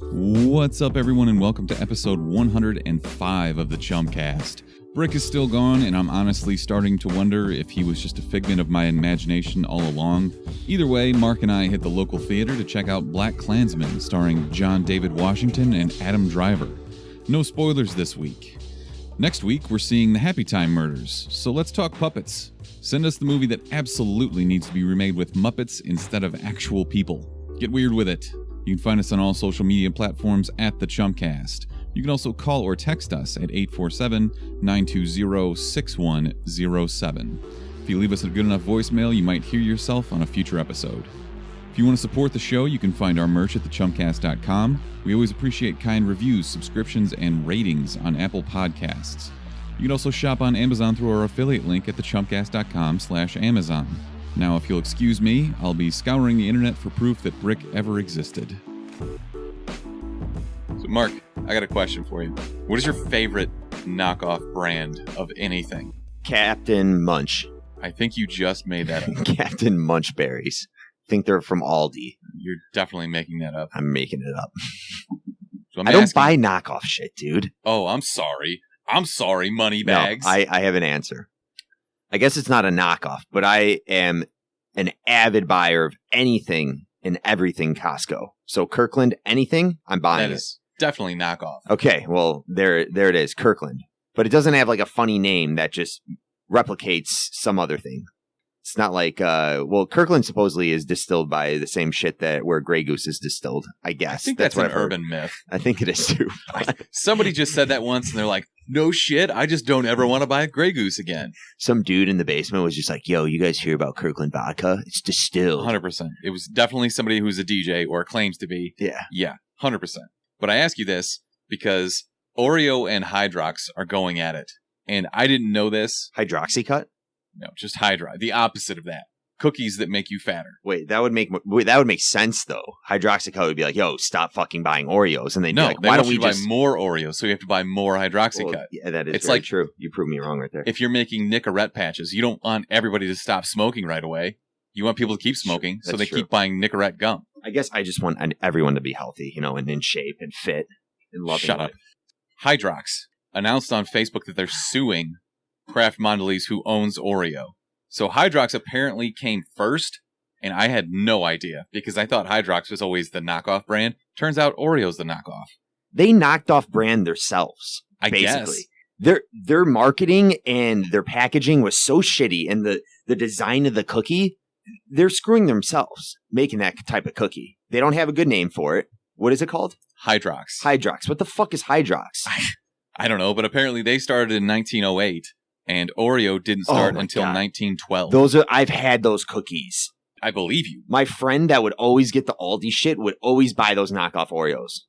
What's up, everyone, and welcome to episode 105 of the Chumpcast. Brick is still gone, and I'm honestly starting to wonder if he was just a figment of my imagination all along. Either way, Mark and I hit the local theater to check out BlacKkKlansman, starring John David Washington and Adam Driver. No spoilers this week. Next week, we're seeing the Happy Time Murders, so let's talk puppets. Send us the movie that absolutely needs to be remade with Muppets instead of actual people. Get weird with it. You can find us on all social media platforms at the Chumpcast. You can also call or text us at 847-920-6107. If you leave us a good enough voicemail, you might hear yourself on a future episode. If you want to support the show, you can find our merch at thechumpcast.com. We always appreciate kind reviews, subscriptions, and ratings on Apple Podcasts. You can also shop on Amazon through our affiliate link at thechumpcast.com/Amazon. Now, if you'll excuse me, I'll be scouring the internet for proof that Brick ever existed. So, Mark, I got a question for you. What is your favorite knockoff brand of anything? Captain Munch. I think you just made that up. Captain Munch berries. I think they're from Aldi. You're definitely making that up. I'm making it up. So I don't buy knockoff shit, dude. Oh, I'm sorry. I'm sorry, moneybags. No, I have an answer. I guess it's not a knockoff, but I am an avid buyer of anything and everything Costco. So Kirkland, anything, I'm buying that is definitely knockoff. Okay, well, there it is, Kirkland. But it doesn't have like a funny name that just replicates some other thing. It's not like, Kirkland supposedly is distilled by the same shit that where Grey Goose is distilled, I guess. I think that's what an urban myth. I think it is too. Somebody just said that once, and they're like, no shit, I just don't ever want to buy a Grey Goose again. Some dude in the basement was just like, yo, you guys hear about Kirkland vodka? It's distilled. 100%. It was definitely somebody who's a DJ or claims to be. Yeah. Yeah, 100%. But I ask you this because Oreo and Hydrox are going at it. And I didn't know this. Hydroxycut? No, just Hydra. The opposite of that. Cookies that make you fatter. Wait, that would make sense though. Hydroxycut would be like, "Yo, stop fucking buying Oreos," and they'd be like, "Why don't we just buy more Oreos?" So you have to buy more Hydroxycut. Well, yeah, that is. It's very like true. You proved me wrong right there. If you're making Nicorette patches, you don't want everybody to stop smoking right away. You want people to keep smoking, so they keep buying Nicorette gum. I guess I just want everyone to be healthy, and in shape and fit and loving. Shut up. Hydrox announced on Facebook that they're suing Kraft Mondelez, who owns Oreo. So Hydrox apparently came first, and I had no idea because I thought Hydrox was always the knockoff brand. Turns out Oreo's the knockoff. They knocked off brand themselves. I basically. guess. Their marketing and their packaging was so shitty, and the design of the cookie, they're screwing themselves making that type of cookie. They don't have a good name for it. What is it called? Hydrox. Hydrox. What the fuck is Hydrox? I don't know, but apparently they started in 1908. And Oreo didn't start until 1912. I've had those cookies. I believe you. My friend that would always get the Aldi shit would always buy those knockoff Oreos.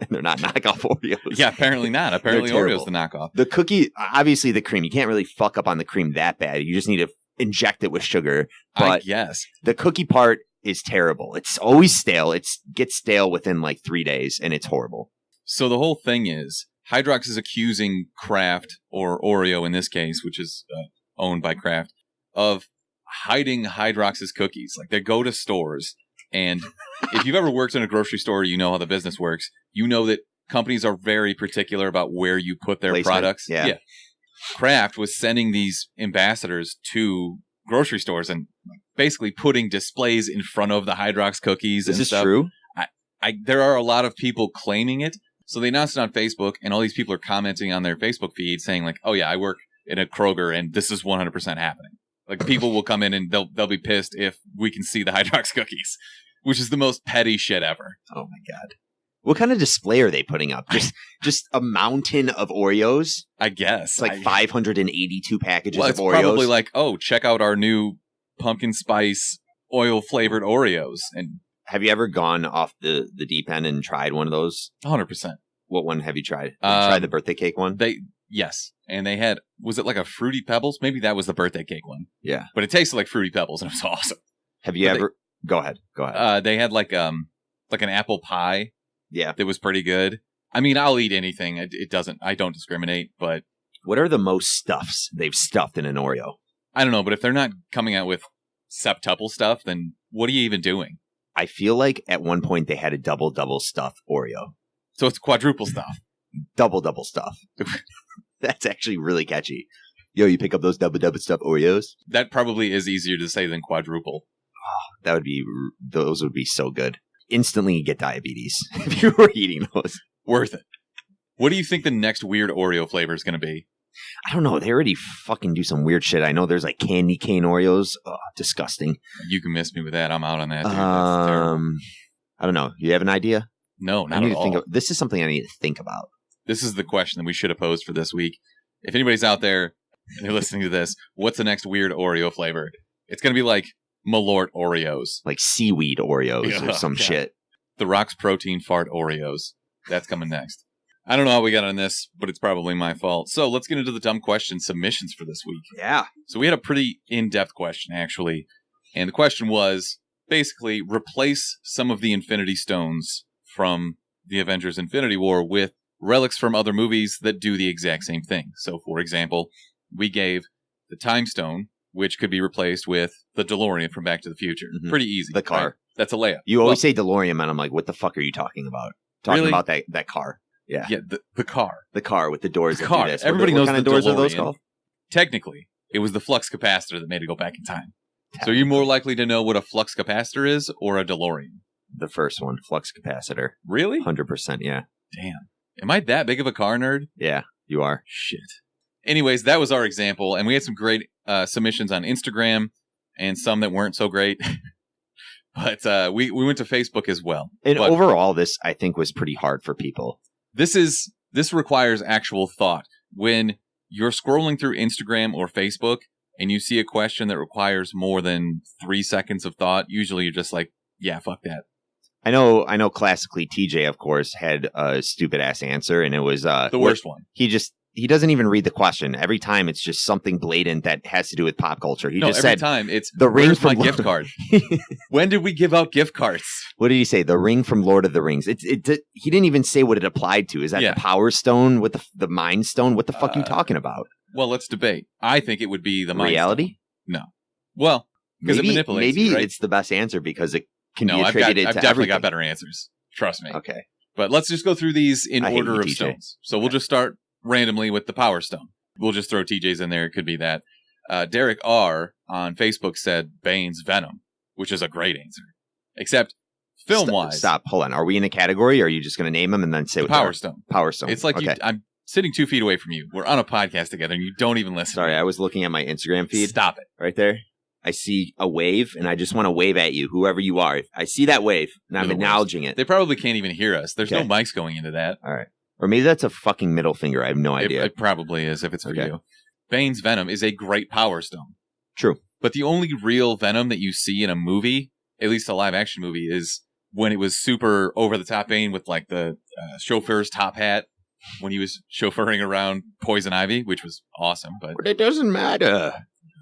And they're not knockoff Oreos. Yeah, apparently not. Apparently Oreo's the knockoff. The cookie, obviously the cream. You can't really fuck up on the cream that bad. You just need to inject it with sugar. But yes, the cookie part is terrible. It's always stale. It gets stale within like 3 days, and it's horrible. So the whole thing is, Hydrox is accusing Kraft, or Oreo in this case, which is owned by Kraft, of hiding Hydrox's cookies. Like, they go to stores, and if you've ever worked in a grocery store, you know how the business works. You know that companies are very particular about where you put their products. Yeah. Kraft was sending these ambassadors to grocery stores and basically putting displays in front of the Hydrox cookies and stuff. Is this true? There are a lot of people claiming it. So they announced it on Facebook, and all these people are commenting on their Facebook feed saying like, oh yeah, I work in a Kroger, and this is 100% happening. Like, people will come in and they'll be pissed if we can see the Hydrox cookies, which is the most petty shit ever. Oh my God. What kind of display are they putting up? Just a mountain of Oreos? I guess. It's like 582 packages of Oreos. Well, it's probably like, oh, check out our new pumpkin spice oil-flavored Oreos. And have you ever gone off the deep end and tried one of those? 100%. What one have you tried? Have you tried the birthday cake one? Yes. And they had, was it like a Fruity Pebbles? Maybe that was the birthday cake one. Yeah. But it tasted like Fruity Pebbles, and it was awesome. Have you ever... Go ahead. They had like an apple pie. Yeah. That was pretty good. I mean, I'll eat anything. I don't discriminate, but... What are the most stuffs they've stuffed in an Oreo? I don't know, but if they're not coming out with septuple stuff, then what are you even doing? I feel like at one point they had a double stuff Oreo. So it's quadruple stuff. Double stuff. That's actually really catchy. Yo, you pick up those double stuff Oreos? That probably is easier to say than quadruple. Those would be so good. Instantly get diabetes if you were eating those. Worth it. What do you think the next weird Oreo flavor is going to be? I don't know. They already fucking do some weird shit. I know there's like candy cane Oreos. Oh, disgusting. You can miss me with that. I'm out on that, dude. That's terrible. I don't know. You have an idea? No, not at all. This is something I need to think about. This is the question that we should have posed for this week. If anybody's out there and they're listening to this, what's the next weird Oreo flavor? It's going to be like Malort Oreos. Like seaweed Oreos or some shit. The Rock's Protein Fart Oreos. That's coming next. I don't know how we got on this, but it's probably my fault. So let's get into the dumb question submissions for this week. Yeah. So we had a pretty in-depth question, actually. And the question was, basically, replace some of the Infinity Stones from the Avengers Infinity War with relics from other movies that do the exact same thing. So, for example, we gave the Time Stone, which could be replaced with the DeLorean from Back to the Future. Mm-hmm. Pretty easy. The car. Right? That's a layup. You always say DeLorean, and I'm like, what the fuck are you talking about? Talking about that car. Yeah. Yeah, the car. The car with the doors. The car. Everybody knows what kind the of doors DeLorean. Are those called? Technically, it was the flux capacitor that made it go back in time. So you're more likely to know what a flux capacitor is or a DeLorean? The first one, flux capacitor. Really? 100%, yeah. Damn. Am I that big of a car nerd? Yeah, you are. Shit. Anyways, that was our example, and we had some great submissions on Instagram and some that weren't so great. But we went to Facebook as well. And overall, this, I think, was pretty hard for people. This requires actual thought. When you're scrolling through Instagram or Facebook and you see a question that requires more than 3 seconds of thought, usually you're just like, yeah, fuck that. I know classically TJ, of course, had a stupid ass answer, and it was the worst one. He doesn't even read the question. Every time it's just something blatant that has to do with pop culture. Every time it's the ring from my gift card. When did we give out gift cards? What did he say? The ring from Lord of the Rings. He didn't even say what it applied to. Is that the Power Stone with the Mind Stone? What the fuck are you talking about? Well, let's debate. I think it would be the Mind Reality? Stone. No. Well, because it manipulates. Maybe right? It's the best answer because it can be I've attributed to definitely everything. got better answers. Trust me. Okay. But let's just go through these in order of stones. So we'll just start randomly with the Power Stone. We'll just throw TJ's in there. It could be that. Derek R. on Facebook said Bane's Venom, which is a great answer. Except film-wise. Stop. Hold on. Are we in a category or are you just going to name them and then say what Power Stone. Power Stone. It's like I'm sitting 2 feet away from you. We're on a podcast together and you don't even listen. Sorry, I was looking at my Instagram feed. Stop it. Right there. I see a wave and I just want to wave at you, whoever you are. I see that wave and I'm acknowledging it. They probably can't even hear us. There's no mics going into that. All right. Or maybe that's a fucking middle finger. I have no idea. It probably is if it's for you. Bane's Venom is a great Power Stone. True. But the only real Venom that you see in a movie, at least a live action movie, is when it was super over the top Bane with like the chauffeur's top hat when he was chauffeuring around Poison Ivy, which was awesome. But it doesn't matter.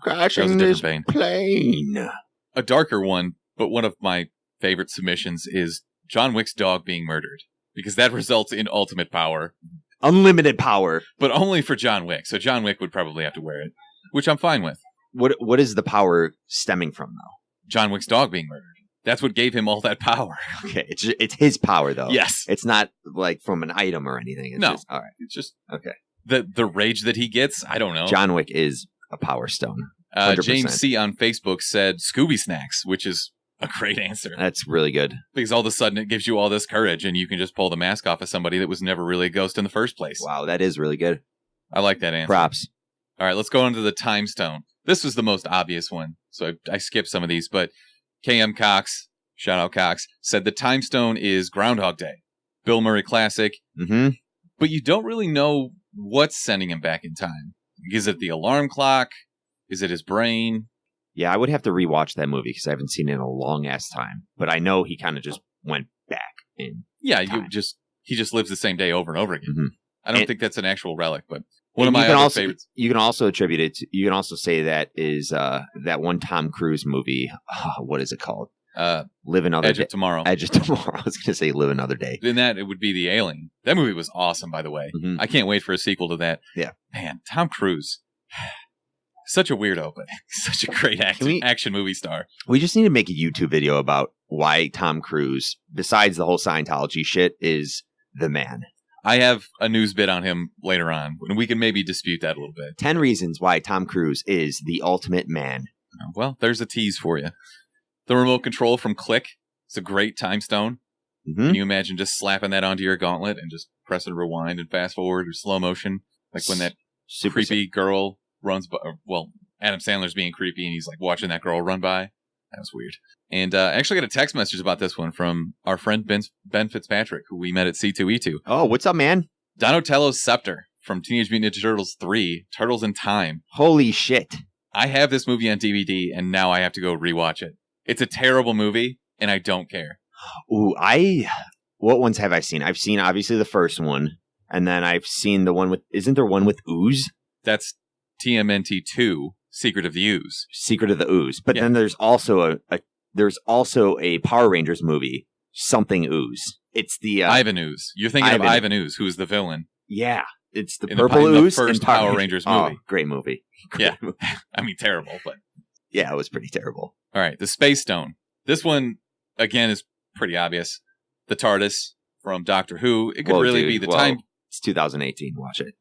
Crashing this plane. A darker one, but one of my favorite submissions is John Wick's dog being murdered. Because that results in ultimate power. Unlimited power. But only for John Wick. So John Wick would probably have to wear it. Which I'm fine with. What is the power stemming from, though? John Wick's dog being murdered. That's what gave him all that power. Okay, it's his power, though. Yes. It's not like from an item or anything. It's just, all right. It's just okay. The rage that he gets, I don't know. John Wick is a Power Stone. James C. on Facebook said Scooby Snacks, which is a great answer. That's really good. Because all of a sudden it gives you all this courage and you can just pull the mask off of somebody that was never really a ghost in the first place. Wow, that is really good. I like that answer. Props. All right, let's go on to the Time Stone. This was the most obvious one, so I skipped some of these, but KM Cox, shout out Cox, said the Time Stone is Groundhog Day. Bill Murray classic. Mm-hmm. But you don't really know what's sending him back in time. Is it the alarm clock? Is it his brain? Yeah, I would have to rewatch that movie because I haven't seen it in a long ass time. But I know he kind of just went back in. Yeah, he just lives the same day over and over again. Mm-hmm. I don't think that's an actual relic, but one of my other favorites. You can also attribute it to, you can also say that is that one Tom Cruise movie. What is it called? Live Another Edge Day. of Tomorrow. Edge of Tomorrow. I was going to say Live Another Day. In that, it would be The Alien. That movie was awesome, by the way. Mm-hmm. I can't wait for a sequel to that. Yeah. Man, Tom Cruise. Such a weirdo, but such a great action movie star. We just need to make a YouTube video about why Tom Cruise, besides the whole Scientology shit, is the man. I have a news bit on him later on, and we can maybe dispute that a little bit. 10 reasons why Tom Cruise is the ultimate man. Well, there's a tease for you. The remote control from Click. It's a great time stone. Mm-hmm. Can you imagine just slapping that onto your gauntlet and just pressing rewind and fast forward or slow motion? Like when that creepy girl runs by. Well, Adam Sandler's being creepy and he's like watching that girl run by. That was weird. And I actually got a text message about this one from our friend Ben Fitzpatrick, who we met at C2E2. Oh, what's up, man? Donatello's Scepter from Teenage Mutant Ninja Turtles 3, Turtles in Time. Holy shit. I have this movie on DVD, and now I have to go rewatch it. It's a terrible movie, and I don't care. Ooh, what ones have I seen? I've seen, obviously, the first one, and then I've seen the one with, isn't there one with Ooze? That's TMNT 2, Secret of the Ooze. Secret of the Ooze. But then there's also a Power Rangers movie, something Ooze. It's the... Ivan Ooze. You're thinking of Ivan Ooze, who's the villain. Yeah. It's the purple Ooze. The first Power Rangers movie. Oh, great movie. Great movie. I mean, terrible, but... Yeah, it was pretty terrible. All right, the Space Stone. This one, again, is pretty obvious. The TARDIS from Doctor Who. It could be the time... It's 2018. Watch it.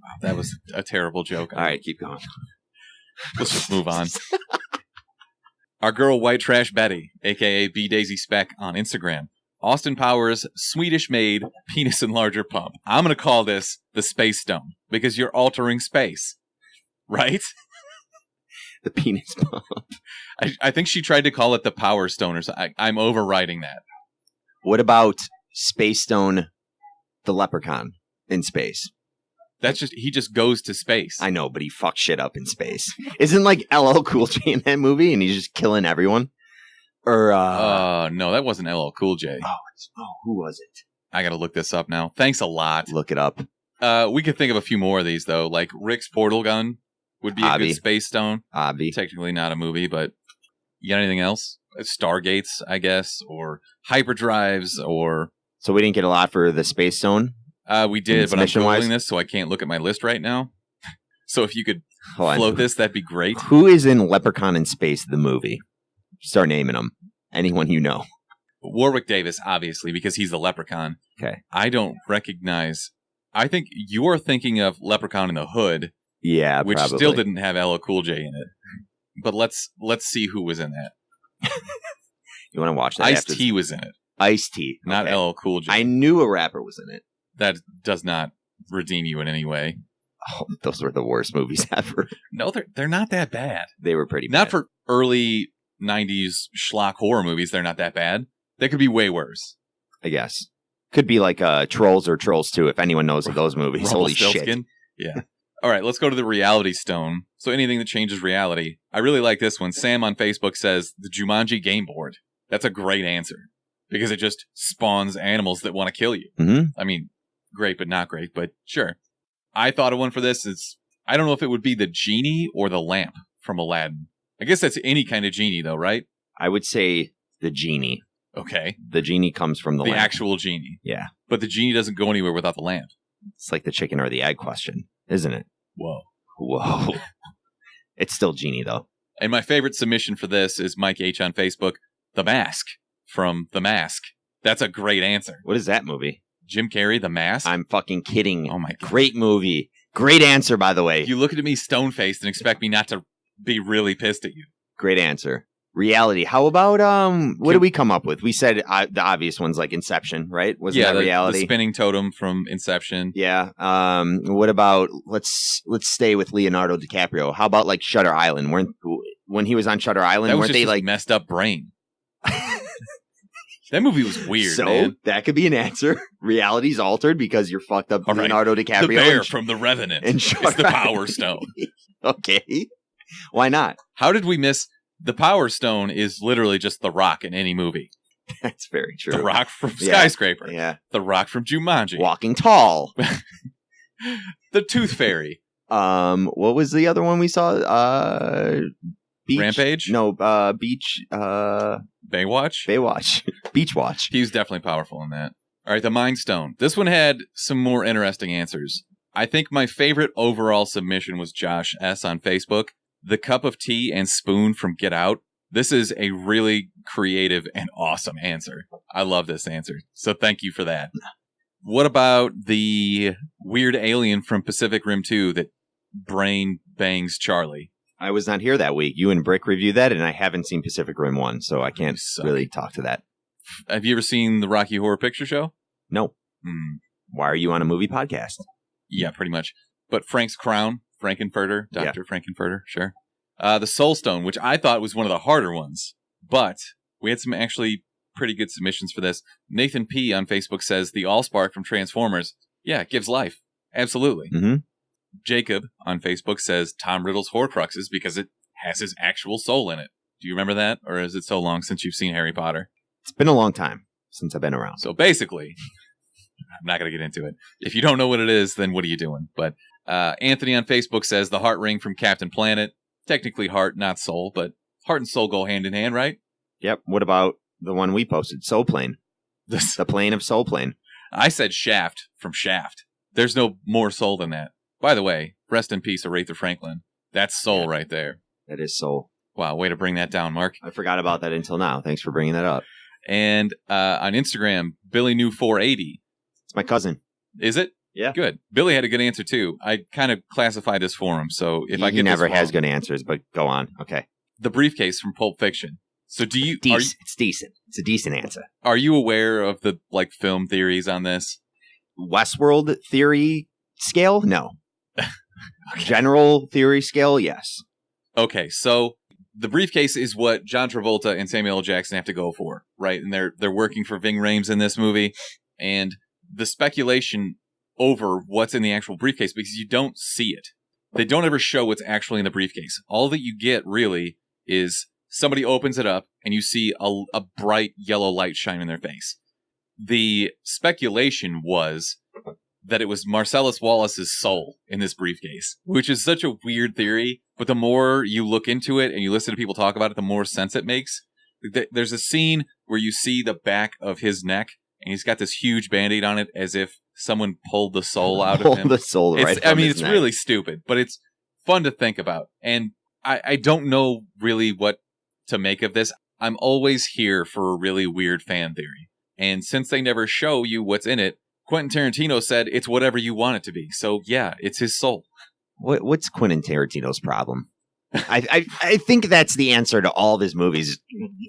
Wow, that was a terrible joke. All right, keep going. Let's just move on. Our girl White Trash Betty, a.k.a. B Daisy Speck on Instagram. Austin Powers, Swedish-made, penis enlarger pump. I'm going to call this the Space Stone because you're altering space. Right? The penis pump. I think she tried to call it the Power Stone or something. I'm overriding that. What about Space Stone, the leprechaun in space? He just goes to space. I know, but he fucks shit up in space. Isn't like LL Cool J in that movie and he's just killing everyone? Or no, that wasn't LL Cool J. Who was it? I gotta look this up now. Thanks a lot. Look it up. We could think of a few more of these though. Like Rick's portal gun would be a good Space Stone. Technically not a movie, but you got anything else? Stargates, I guess, or hyperdrives, or... So we didn't get a lot for the Space Stone? We did, but I'm Googling this, so I can't look at my list right now. So if you could float this, that'd be great. Who is in Leprechaun in Space, the movie? Start naming them. Anyone you know. Warwick Davis, obviously, because he's the Leprechaun. Okay. I don't recognize... I think you're thinking of Leprechaun in the Hood. Yeah, which probably. Still didn't have LL Cool J in it. But let's see who was in that. You want to watch that? Ice-T was in it. Ice-T. Not LL Cool J. I knew a rapper was in it. That does not redeem you in any way. Oh, those were the worst movies ever. No, they're not that bad. They were pretty bad. Not for early 90s schlock horror movies, they're not that bad. They could be way worse. I guess. Could be like Trolls or Trolls 2, if anyone knows of those movies. Holy shit. Yeah. All right, let's go to the Reality Stone. So anything that changes reality. I really like this one. Sam on Facebook says, the Jumanji game board. That's a great answer. Because it just spawns animals that want to kill you. Mm-hmm. I mean, great, but not great, but sure. I thought of one for this. I don't know if it would be the genie or the lamp from Aladdin. I guess that's any kind of genie, though, right? I would say the genie. Okay. The genie comes from the lamp. The actual genie. Yeah. But the genie doesn't go anywhere without the lamp. It's like the chicken or the egg question, isn't it? Whoa. It's still genie, though. And my favorite submission for this is Mike H. on Facebook. The Mask from The Mask. That's a great answer. What is that movie? Jim Carrey, The Mask? I'm fucking kidding. Oh, my God. Great movie. Great answer, by the way. You look at me stone-faced and expect me not to be really pissed at you. Great answer. Reality. How about, what did we come up with? We said the obvious ones like Inception, right? Wasn't that reality? The spinning totem from Inception. Yeah. What about, let's stay with Leonardo DiCaprio. How about like Shutter Island? When he was on Shutter Island, weren't they like messed up brain? That movie was weird, man. That could be an answer. Reality's altered because you're fucked up. Leonardo DiCaprio. The bear from The Revenant. It's the Power Stone. Okay. Why not? How did we miss... The Power Stone is literally just The Rock in any movie. That's very true. The Rock from Skyscraper. Yeah. The Rock from Jumanji. Walking Tall. The Tooth Fairy. What was the other one we saw? Beach? Rampage? No, Beach. Baywatch? Beach Watch. He was definitely powerful in that. All right, the Mind Stone. This one had some more interesting answers. I think my favorite overall submission was Josh S. on Facebook. The cup of tea and spoon from Get Out. This is a really creative and awesome answer. I love this answer. So thank you for that. What about the weird alien from Pacific Rim 2 that brain bangs Charlie? I was not here that week. You and Brick reviewed that, and I haven't seen Pacific Rim 1, so I can't really talk to that. Have you ever seen the Rocky Horror Picture Show? No. Why are you on a movie podcast? Yeah, pretty much. But Frank's Crown, Frankenfurter, Dr. Frankenfurter, sure. The Soul Stone, which I thought was one of the harder ones, but we had some actually pretty good submissions for this. Nathan P. on Facebook says the Allspark from Transformers. Yeah, it gives life. Absolutely. Mm-hmm. Jacob on Facebook says Tom Riddle's Horcruxes because it has his actual soul in it. Do you remember that? Or is it so long since you've seen Harry Potter? It's been a long time since I've been around. So basically, I'm not going to get into it. If you don't know what it is, then what are you doing? But Anthony on Facebook says the Heart Ring from Captain Planet. Technically heart, not soul, but heart and soul go hand in hand, right? Yep. What about the one we posted, Soul Plane? The plane of Soul Plane. I said Shaft from Shaft. There's no more soul than that. By the way, rest in peace, Aretha Franklin. That's soul right there. That is soul. Wow, way to bring that down, Mark. I forgot about that until now. Thanks for bringing that up. And on Instagram, Billy New 480. It's my cousin. Is it? Yeah. Good. Billy had a good answer, too. I kind of classified this for him, so if I get He never this wrong, has good answers, but go on. Okay. The briefcase from Pulp Fiction. So do you... It's decent. It's a decent answer. Are you aware of the film theories on this? Westworld theory scale? No. Okay. General theory scale? Yes. Okay, so the briefcase is what John Travolta and Samuel L. Jackson have to go for, right? And they're working for Ving Rhames in this movie, and the speculation over what's in the actual briefcase, because you don't see it. They don't ever show what's actually in the briefcase. All that you get really is somebody opens it up and you see a bright yellow light shine in their face. The speculation was that it was Marcellus Wallace's soul in this briefcase, which is such a weird theory. But the more you look into it and you listen to people talk about it, the more sense it makes. There's a scene where you see the back of his neck and he's got this huge Band-Aid on it as if someone pulled the soul out of him. Pulled the soul right from his it's neck. really stupid, but it's fun to think about. And I don't know really what to make of this. I'm always here for a really weird fan theory. And since they never show you what's in it, Quentin Tarantino said it's whatever you want it to be. So yeah, it's his soul. What's Quentin Tarantino's problem? I think that's the answer to all of his movies.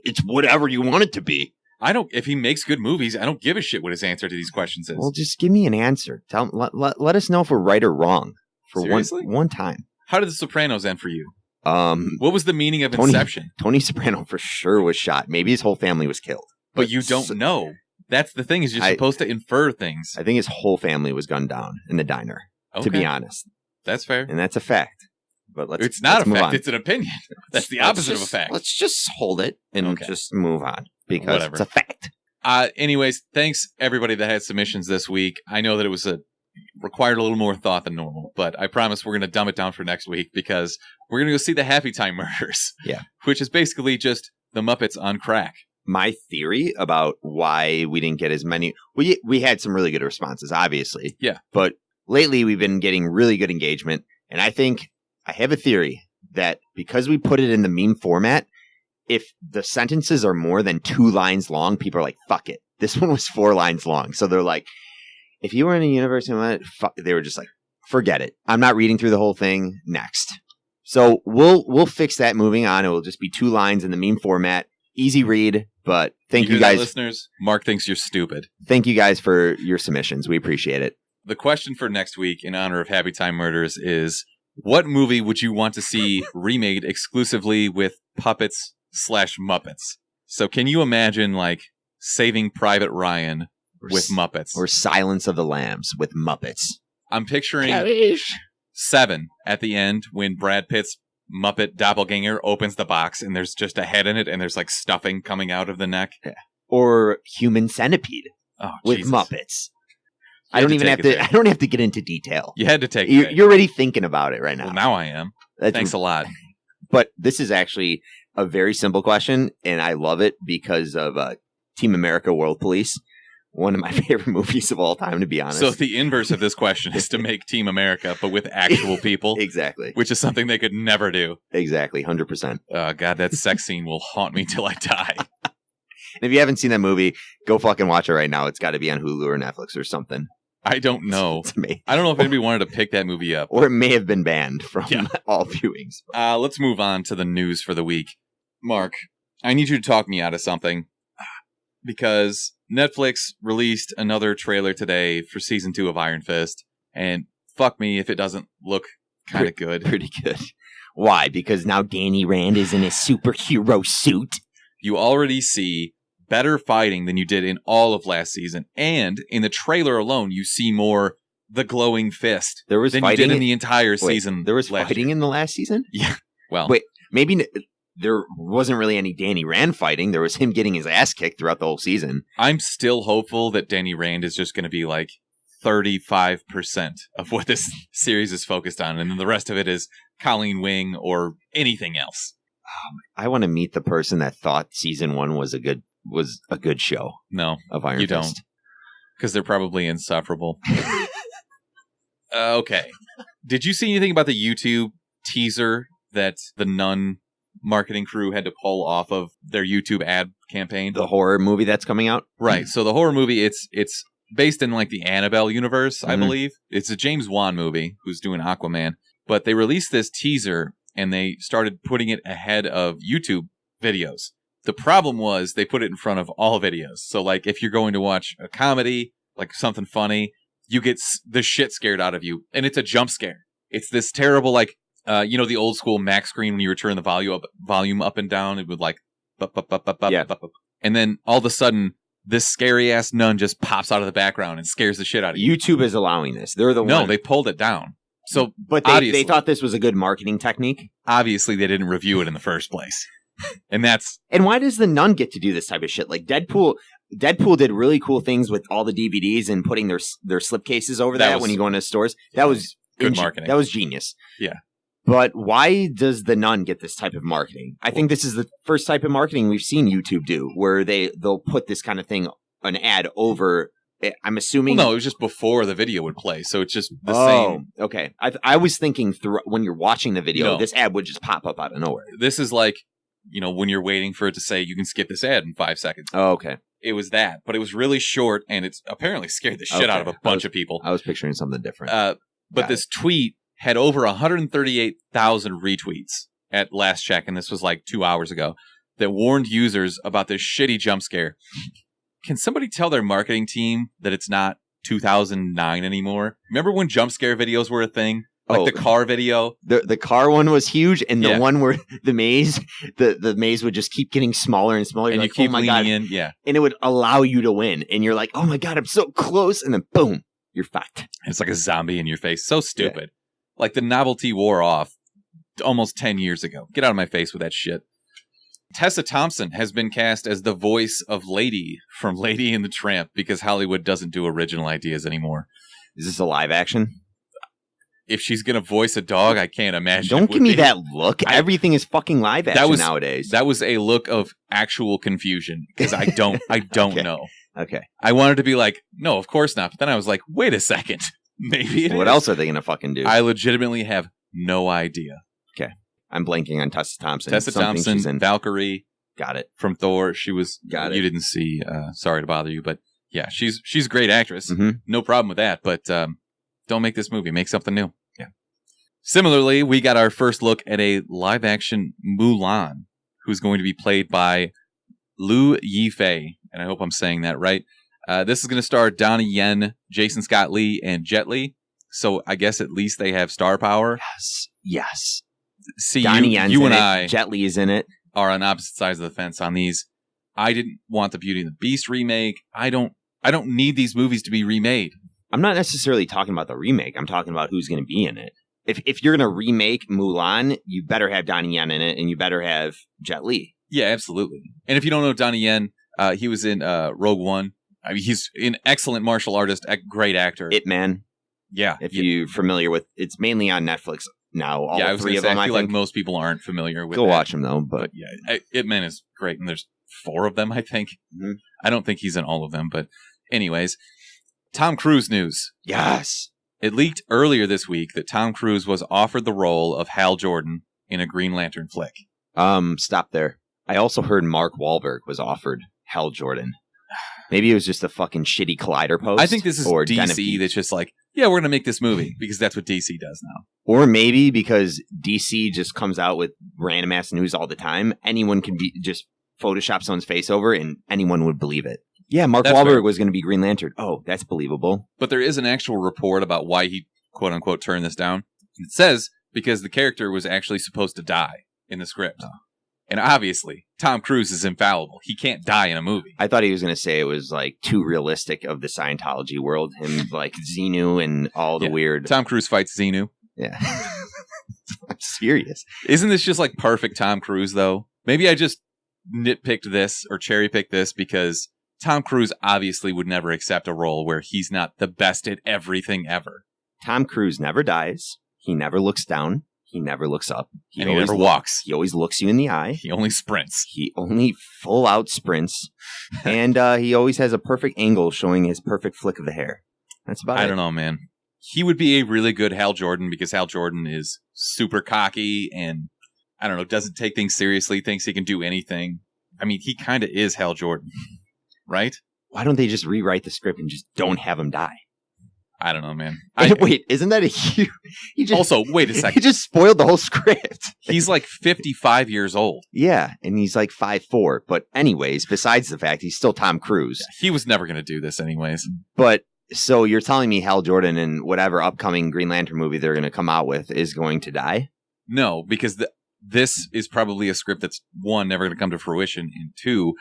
It's whatever you want it to be. If he makes good movies, I don't give a shit what his answer to these questions is. Well, just give me an answer. Let us know if we're right or wrong for one time. How did The Sopranos end for you? What was the meaning of Inception? Tony Soprano for sure was shot. Maybe his whole family was killed. But you don't know. That's the thing, is you're supposed to infer things. I think his whole family was gunned down in the diner, to be honest. That's fair. And that's a fact. But it's not a fact, it's an opinion. That's the opposite of a fact. Let's just hold it and just move on, because it's a fact. Anyways, thanks everybody that had submissions this week. I know that it required a little more thought than normal, but I promise we're going to dumb it down for next week, because we're going to go see the Happy Time Murders. Yeah. Which is basically just the Muppets on crack. My theory about why we didn't get as many, we had some really good responses, obviously. Yeah. But lately we've been getting really good engagement. And I have a theory that because we put it in the meme format, if the sentences are more than 2 lines long, people are like, fuck it. This one was 4 lines long. So they're like, if you were in a university, they were just like, forget it. I'm not reading through the whole thing. Next. So we'll fix that moving on. It will just be 2 lines in the meme format. Easy read, but thank you guys. Listeners, Mark thinks you're stupid. Thank you guys for your submissions. We appreciate it. The question for next week in honor of Happy Time Murders is, what movie would you want to see remade exclusively with puppets/Muppets? So can you imagine like Saving Private Ryan with Muppets? Or Silence of the Lambs with Muppets? I'm picturing 7 at the end when Brad Pitt's Muppet doppelganger opens the box and there's just a head in it and there's like stuffing coming out of the neck. Yeah. Or Human Centipede with Jesus. Muppets. I don't have to get into detail. You had to take it. You're already thinking about it right now. Well, now I am. Thanks a lot. But this is actually a very simple question, and I love it because of Team America World Police. One of my favorite movies of all time, to be honest. So the inverse of this question is to make Team America, but with actual people. Exactly. Which is something they could never do. Exactly, 100%. God, that sex scene will haunt me till I die. And if you haven't seen that movie, go fucking watch it right now. It's got to be on Hulu or Netflix or something. I don't know. It's amazing. I don't know if anybody wanted to pick that movie up. Or it may have been banned from all viewings. Let's move on to the news for the week. Mark, I need you to talk me out of something. Because Netflix released another trailer today for season 2 of Iron Fist. And fuck me if it doesn't look kind of good. Pretty good. Why? Because now Danny Rand is in a superhero suit. You already see better fighting than you did in all of last season. And in the trailer alone, you see more the glowing fist than you did in the entire season. There was fighting in the last season? Yeah. Well. Wait, maybe there wasn't really any Danny Rand fighting. There was him getting his ass kicked throughout the whole season. I'm still hopeful that Danny Rand is just going to be like 35% of what this series is focused on. And then the rest of it is Colleen Wing or anything else. I want to meet the person that thought season 1 was a good show. No, of Iron Fist. Don't. Because they're probably insufferable. Okay. Did you see anything about the YouTube teaser that the Nun marketing crew had to pull off of their YouTube ad campaign? The horror movie that's coming out? Right. So the horror movie, it's based in like the Annabelle universe, I believe. It's a James Wan movie who's doing Aquaman. But they released this teaser and they started putting it ahead of YouTube videos. The problem was they put it in front of all videos. So like if you're going to watch a comedy, like something funny, you get the shit scared out of you. And it's a jump scare. It's this terrible, like, the old school Mac screen when you were turning the volume up and down, it would like, and then all of a sudden, this scary ass nun just pops out of the background and scares the shit out of you. YouTube is allowing this. They're the No, they pulled it down. So, but they thought this was a good marketing technique. Obviously, they didn't review it in the first place, and why does the Nun get to do this type of shit? Like Deadpool did really cool things with all the DVDs and putting their slipcases over that when you go into stores. That was good marketing. That was genius. Yeah. But why does the Nun get this type of marketing? I think this is the first type of marketing we've seen YouTube do, where they'll put this kind of thing, an ad over. I'm assuming. Well, no, it was just before the video would play, so it's just the same. Okay. I was thinking when you're watching the video, this ad would just pop up out of nowhere. This is like, when you're waiting for it to say you can skip this ad in 5 seconds. Oh, okay. It was that, but it was really short, and it's apparently scared the shit out of a bunch of people. I was picturing something different. But this tweet had over 138,000 retweets at last check, and this was like 2 hours ago, that warned users about this shitty jump scare. Can somebody tell their marketing team that it's not 2009 anymore? Remember when jump scare videos were a thing? Like the car video? The car one was huge, and the one where the maze would just keep getting smaller and smaller. And you're you like, keep oh my leaning God. in, yeah. And it would allow you to win. And you're like, oh my God, I'm so close. And then boom, you're fucked. It's like a zombie in your face. So stupid. Yeah. Like the novelty wore off almost 10 years ago. Get out of my face with that shit. Tessa Thompson has been cast as the voice of Lady from Lady and the Tramp because Hollywood doesn't do original ideas anymore. Is this a live action? If she's going to voice a dog, I can't imagine. Don't give me that look. Everything is fucking live action nowadays. That was a look of actual confusion because I don't okay. know. Okay. I wanted to be like, no, of course not. But then I was like, wait a second. Maybe it is. What else are they going to fucking do? I legitimately have no idea. Okay. I'm blanking on Tessa Thompson. Tessa Thompson, Valkyrie. Got it. From Thor. She was, you didn't see, sorry to bother you, but yeah, she's a great actress. Mm-hmm. No problem with that, but don't make this movie. Make something new. Yeah. Similarly, we got our first look at a live action Mulan, who's going to be played by Liu Yifei, and I hope I'm saying that right. This is going to star Donnie Yen, Jason Scott Lee, and Jet Li. So I guess at least they have star power. Yes. See, Donnie Yen's you and it. I Jet Li is in it. Are on opposite sides of the fence on these. I didn't want the Beauty and the Beast remake. I don't need these movies to be remade. I'm not necessarily talking about the remake. I'm talking about who's going to be in it. If you're going to remake Mulan, you better have Donnie Yen in it, and you better have Jet Li. Yeah, absolutely. And if you don't know Donnie Yen, he was in Rogue One. I mean, he's an excellent martial artist, a great actor. It Man. Yeah. If you're familiar with, it's mainly on Netflix now. All I was three of say, them, I feel like most people aren't familiar with. Go watch them though. But yeah, It Man is great, and there's 4 of them, I think. Mm-hmm. I don't think he's in all of them, but Anyways, Tom Cruise news. Yes. It leaked earlier this week that Tom Cruise was offered the role of Hal Jordan in a Green Lantern flick. Stop there. I also heard Mark Wahlberg was offered Hal Jordan. Maybe it was just a fucking shitty Collider post. I think this is DC that's just like, yeah, we're going to make this movie because that's what DC does now. Or maybe because DC just comes out with random ass news all the time. Anyone can be just Photoshop someone's face over and anyone would believe it. Yeah, Mark Wahlberg was going to be Green Lantern. Oh, that's believable. But there is an actual report about why he, quote unquote, turned this down. It says because the character was actually supposed to die in the script. Oh. And obviously, Tom Cruise is infallible. He can't die in a movie. I thought he was going to say it was like too realistic of the Scientology world. Him like Xenu and all the weird. Tom Cruise fights Xenu. Yeah. I'm serious. Isn't this just like perfect Tom Cruise, though? Maybe I just nitpicked this or cherry picked this because Tom Cruise obviously would never accept a role where he's not the best at everything ever. Tom Cruise never dies. He never looks down. He never looks up. He never walks. He always looks you in the eye. He only sprints. He only full out sprints. And he always has a perfect angle showing his perfect flick of the hair. That's about it. I don't know, man. He would be a really good Hal Jordan because Hal Jordan is super cocky and, I don't know, doesn't take things seriously, thinks he can do anything. I mean, he kind of is Hal Jordan, right? Why don't they just rewrite the script and just don't have him die? I don't know, man. Wait, isn't that a huge... Also, wait a second. He just spoiled the whole script. He's like 55 years old. Yeah, and he's like 5'4". But anyways, besides the fact, he's still Tom Cruise. Yeah, he was never going to do this anyways. But, so you're telling me Hal Jordan and whatever upcoming Green Lantern movie they're going to come out with is going to die? No, because this is probably a script that's, one, never going to come to fruition, and two,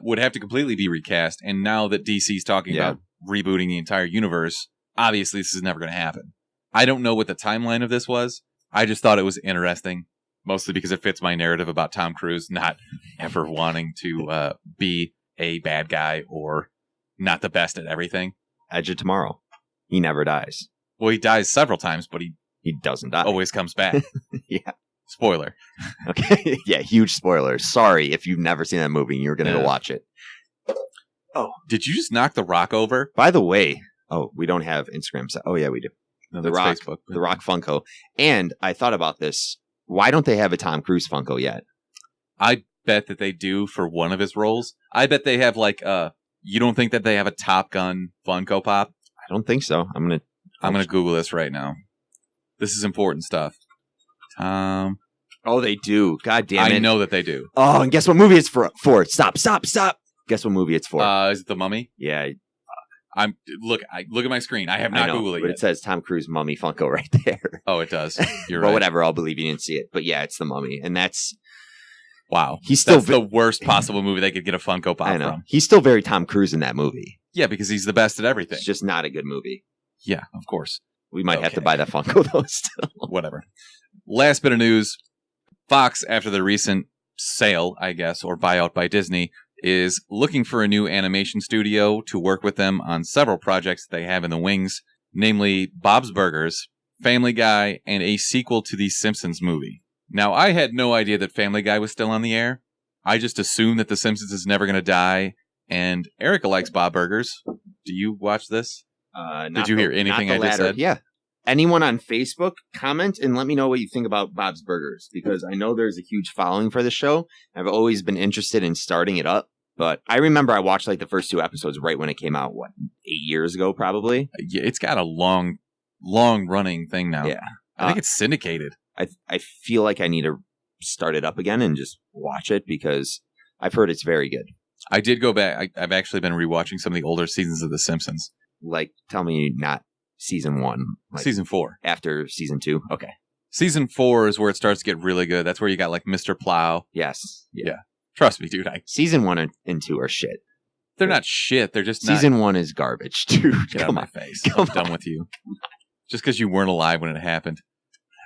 would have to completely be recast. And now that DC's talking about rebooting the entire universe... Obviously, this is never going to happen. I don't know what the timeline of this was. I just thought it was interesting, mostly because it fits my narrative about Tom Cruise not ever wanting to be a bad guy or not the best at everything. Edge of Tomorrow. He never dies. Well, he dies several times, but he doesn't die. Always comes back. Yeah. Spoiler. Okay. Yeah, huge spoiler. Sorry if you've never seen that movie and you're going to go watch it. Oh, did you just knock The Rock over? By the way... Oh, we don't have Instagram. Oh, yeah, we do. No, The Rock, Facebook. The Rock Funko. And I thought about this. Why don't they have a Tom Cruise Funko yet? I bet that they do for one of his roles. I bet they have like you don't think that they have a Top Gun Funko Pop? I don't think so. I'm gonna Google this right now. This is important stuff. Oh, they do. God damn it. I know that they do. Oh, and guess what movie it's for? Stop. Guess what movie it's for? Is it The Mummy? Yeah. Look at my screen. I have not Googled it but yet. It says Tom Cruise Mummy Funko right there. Oh, it does. You're right. But whatever. I'll believe you didn't see it. But yeah, it's The Mummy, and that's wow. He's still that's the worst possible movie they could get a Funko Pop from. He's still very Tom Cruise in that movie. Yeah, because he's the best at everything. It's just not a good movie. Yeah, of course. We might have to buy that Funko though. Still, whatever. Last bit of news: Fox, after the recent sale, I guess, or buyout by Disney, is looking for a new animation studio to work with them on several projects they have in the wings, namely Bob's Burgers, Family Guy, and a sequel to the Simpsons movie. Now, I had no idea that Family Guy was still on the air. I just assumed that the Simpsons is never going to die, and Erica likes Bob Burgers. Do you watch this? Did you hear anything I just said? Yeah. Anyone on Facebook, comment and let me know what you think about Bob's Burgers, because I know there's a huge following for the show. I've always been interested in starting it up, but I remember I watched like the first 2 episodes right when it came out, 8 years ago, probably? Yeah, it's got a long running thing now. Yeah. I think it's syndicated. I feel like I need to start it up again and just watch it because I've heard it's very good. I did go back. I've actually been rewatching some of the older seasons of The Simpsons. Like, tell me not season 1. Like season 4. After season 2? Okay. Season 4 is where it starts to get really good. That's where you got like Mr. Plow. Yes. Yeah. Trust me, dude. Season 1 and 2 are shit. They're not shit. They're just Season 1 is garbage, dude. Get out of my face. I'm done with you. Just because you weren't alive when it happened.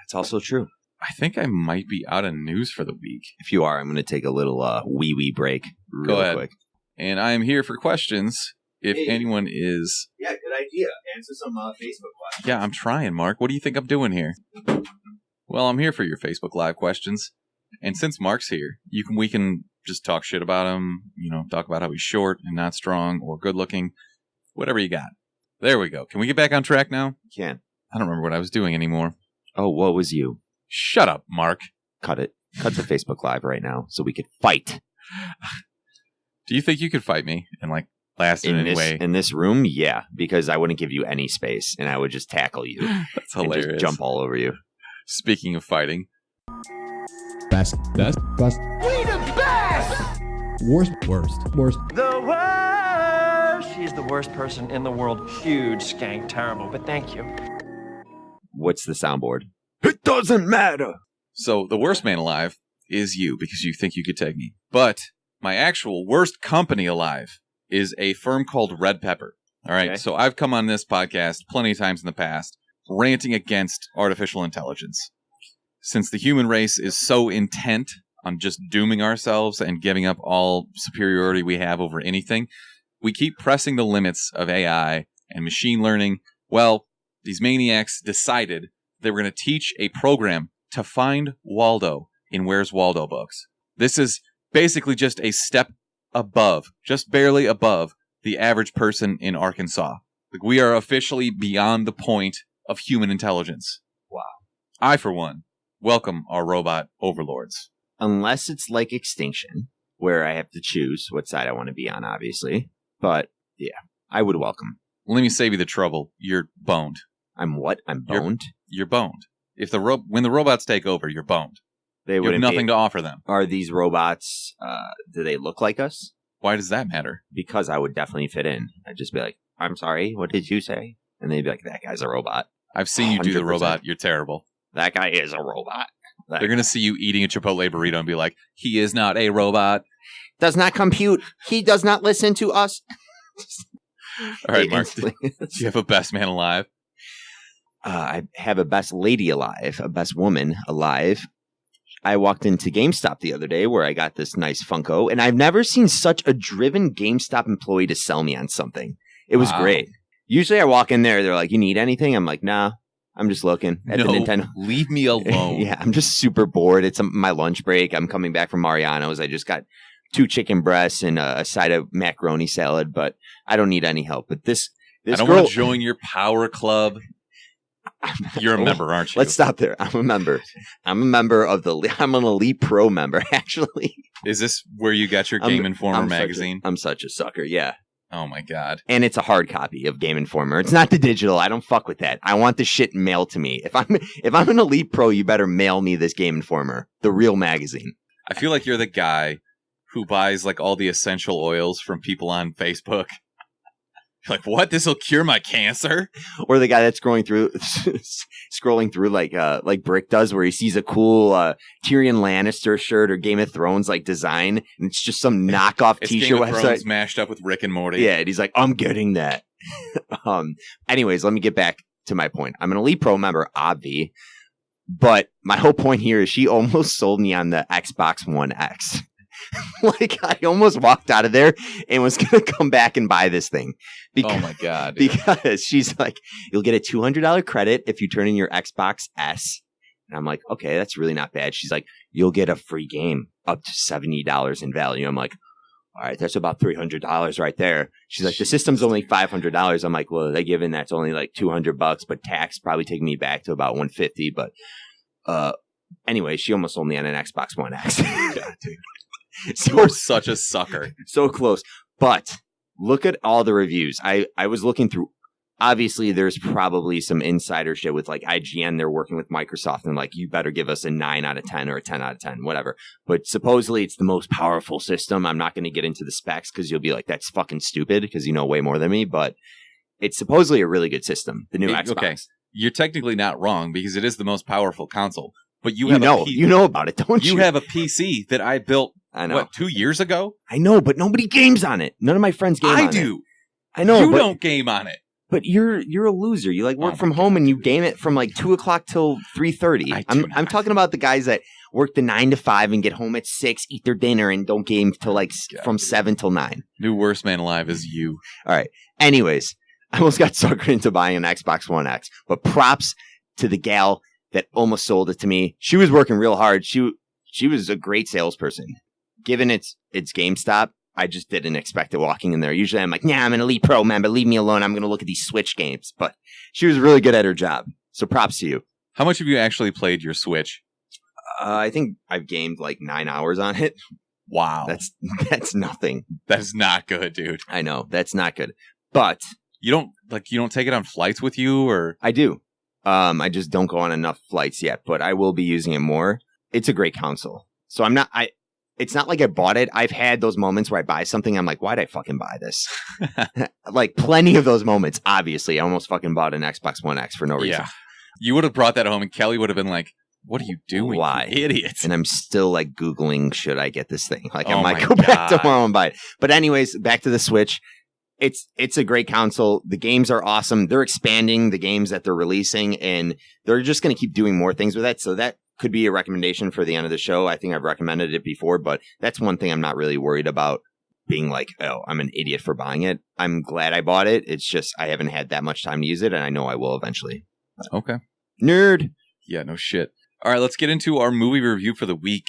That's also true. I think I might be out of news for the week. If you are, I'm going to take a little wee break real quick. And I am here for questions. If anyone is... Yeah, good idea. Answer some Facebook questions. Yeah, I'm trying, Mark. What do you think I'm doing here? Well, I'm here for your Facebook Live questions. And since Mark's here, we can just talk shit about him, talk about how he's short and not strong or good looking. Whatever you got. There we go. Can we get back on track now? Can. I don't remember what I was doing anymore. Oh, what was you? Shut up, Mark. Cut it. Cut to Facebook Live right now so we could fight. Do you think you could fight me and like last in any way? In this room? Yeah, because I wouldn't give you any space and I would just tackle you. That's hilarious. And just jump all over you. Speaking of fighting. Best. We the best! Worst. The worst! She's the worst person in the world. Huge, skank, terrible, but thank you. What's the soundboard? It doesn't matter! So the worst man alive is you because you think you could take me. But my actual worst company alive is a firm called Red Pepper. All right. Okay. So I've come on this podcast plenty of times in the past ranting against artificial intelligence. Since the human race is so intent on just dooming ourselves and giving up all superiority we have over anything, we keep pressing the limits of AI and machine learning. Well, these maniacs decided they were going to teach a program to find Waldo in Where's Waldo books. This is basically just a step above, just barely above, the average person in Arkansas. Like, we are officially beyond the point of human intelligence. Wow. I, for one, welcome our robot overlords. Unless it's like Extinction, where I have to choose what side I want to be on, obviously. But, yeah, I would welcome. Let me save you the trouble. You're boned. I'm what? I'm boned? You're boned. If when the robots take over, you're boned. You have nothing to offer them. Are these robots, do they look like us? Why does that matter? Because I would definitely fit in. I'd just be like, I'm sorry, what did you say? And they'd be like, that guy's a robot. I've seen you 100%. Do the robot. You're terrible. That guy is a robot. They're going to see you eating a Chipotle burrito and be like, he is not a robot. Does not compute. He does not listen to us. All right, Mark. Do you have a best man alive? I have a best lady alive, a best woman alive. I walked into GameStop the other day where I got this nice Funko, and I've never seen such a driven GameStop employee to sell me on something. It was great. Usually I walk in there, they're like, you need anything? I'm like, nah, I'm just looking at the Nintendo. Leave me alone. Yeah, I'm just super bored. It's my lunch break. I'm coming back from Mariano's. I just got 2 chicken breasts and a side of macaroni salad, but I don't need any help. But this I don't want to join your power club. You're a member, aren't you? Let's stop there. I'm a member. I'm an Elite Pro member, actually. Is this where you got your Game Informer magazine? I'm such a sucker, yeah. Oh, my God. And it's a hard copy of Game Informer. It's not the digital. I don't fuck with that. I want the shit mailed to me. If I'm an Elite Pro, you better mail me this Game Informer, the real magazine. I feel like you're the guy who buys like all the essential oils from people on Facebook. Like, what? This will cure my cancer? Or the guy that's scrolling through like Brick does, where he sees a cool Tyrion Lannister shirt or Game of Thrones like design, and it's just some knockoff T-shirt Game of website Thrones mashed up with Rick and Morty. Yeah, and he's like, I'm getting that. Anyways, let me get back to my point. I'm an Elite Pro member, obvi, but my whole point here is she almost sold me on the Xbox One X. Like, I almost walked out of there and was going to come back and buy this thing. Oh, my God. Because she's like, you'll get a $200 credit if you turn in your Xbox S. And I'm like, okay, that's really not bad. She's like, you'll get a free game up to $70 in value. I'm like, all right, that's about $300 right there. She's like, the system's only $500. I'm like, well, they given that's only like $200, but tax probably taking me back to about $150. But anyway, she almost sold me on an Xbox One X. God, dude. You're such a sucker. So close. But look at all the reviews. I was looking through. Obviously, there's probably some insider shit with like IGN. They're working with Microsoft and like, you better give us a 9 out of 10 or a 10 out of 10, whatever. But supposedly it's the most powerful system. I'm not going to get into the specs because you'll be like, that's fucking stupid because you know way more than me. But it's supposedly a really good system. The new Xbox. Okay. You're technically not wrong because it is the most powerful console. But you know about it, don't you? You have a PC that I built, I know. 2 years ago? I know, but nobody games on it. None of my friends game on it. I do. I know. You don't game on it. But you're a loser. You like work from home and you game it from like 2 o'clock till 3:30. I'm talking about the guys that work the 9 to 5 and get home at 6, eat their dinner, and don't game till like from 7 till 9. New worst man alive is you. All right. Anyways, I almost got suckered into buying an Xbox One X. But props to the gal that almost sold it to me. She was working real hard. She was a great salesperson. Given it's GameStop, I just didn't expect it walking in there. Usually I'm like, nah, I'm an Elite Pro member. Leave me alone. I'm going to look at these Switch games. But she was really good at her job. So props to you. How much have you actually played your Switch? I think I've gamed like 9 hours on it. Wow. That's nothing. That is not good, dude. I know. That's not good. But you don't take it on flights with you, or? I do. I just don't go on enough flights yet, but I will be using it more. It's a great console. So it's not like I bought it. I've had those moments where I buy something. I'm like, why'd I fucking buy this? Like plenty of those moments. Obviously, I almost fucking bought an Xbox One X for no reason. Yeah. You would have brought that home and Kelly would have been like, what are you doing? Why? You idiot. And I'm still like Googling, should I get this thing? Like I Oh might my go back God. tomorrow and buy it. But anyways, back to the Switch. It's a great console. The games are awesome. They're expanding the games that they're releasing, and they're just going to keep doing more things with that. So that could be a recommendation for the end of the show. I think I've recommended it before, but that's one thing I'm not really worried about being like, oh, I'm an idiot for buying it. I'm glad I bought it. It's just I haven't had that much time to use it, and I know I will eventually. Okay. Nerd. Yeah, no shit. All right, let's get into our movie review for the week,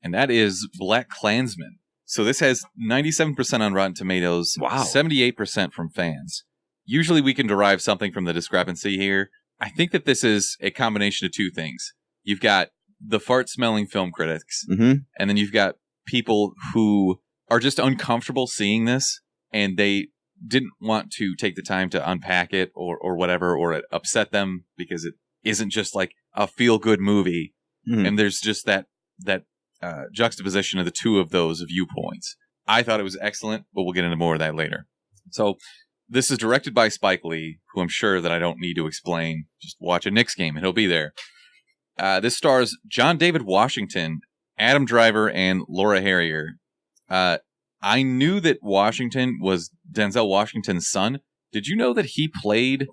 and that is BlacKkKlansman. So this has 97% on Rotten Tomatoes, Wow. 78% from fans. Usually we can derive something from the discrepancy here. I think that this is a combination of two things. You've got the fart-smelling film critics, Mm-hmm. and then you've got people who are just uncomfortable seeing this, and they didn't want to take the time to unpack it or whatever, or it upset them because it isn't just like a feel-good movie. Mhm. And there's just that juxtaposition of the two of those viewpoints. I thought it was excellent, but we'll get into more of that later. So this is directed by Spike Lee, who I'm sure that I don't need to explain. Just watch a Knicks game and he'll be there. This stars John David Washington, Adam Driver, and Laura Harrier. I knew that Washington was Denzel Washington's son. Did you know that he played,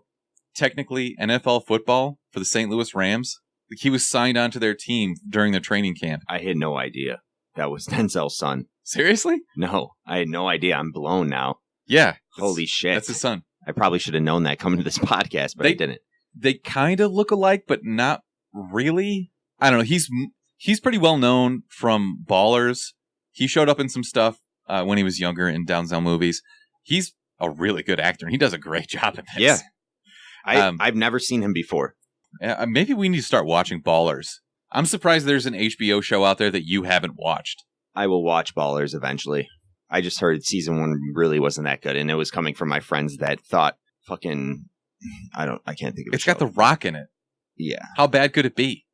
technically, NFL football for the St. Louis Rams? Like, he was signed onto their team during their training camp. I had no idea that was Denzel's son. Seriously? No, I had no idea. I'm blown now. Yeah. Holy shit. That's his son. I probably should have known that coming to this podcast, but I didn't. They kind of look alike, but not really. I don't know. He's pretty well known from Ballers. He showed up in some stuff when he was younger in Denzel movies. He's a really good actor, and he does a great job in this. Yeah. I've never seen him before. Maybe we need to start watching Ballers. I'm surprised there's an HBO show out there that you haven't watched. I will watch Ballers eventually. I just heard season 1 really wasn't that good, and it was coming from my friends that thought fucking I can't think of it. It's got The Rock in it. Yeah. How bad could it be?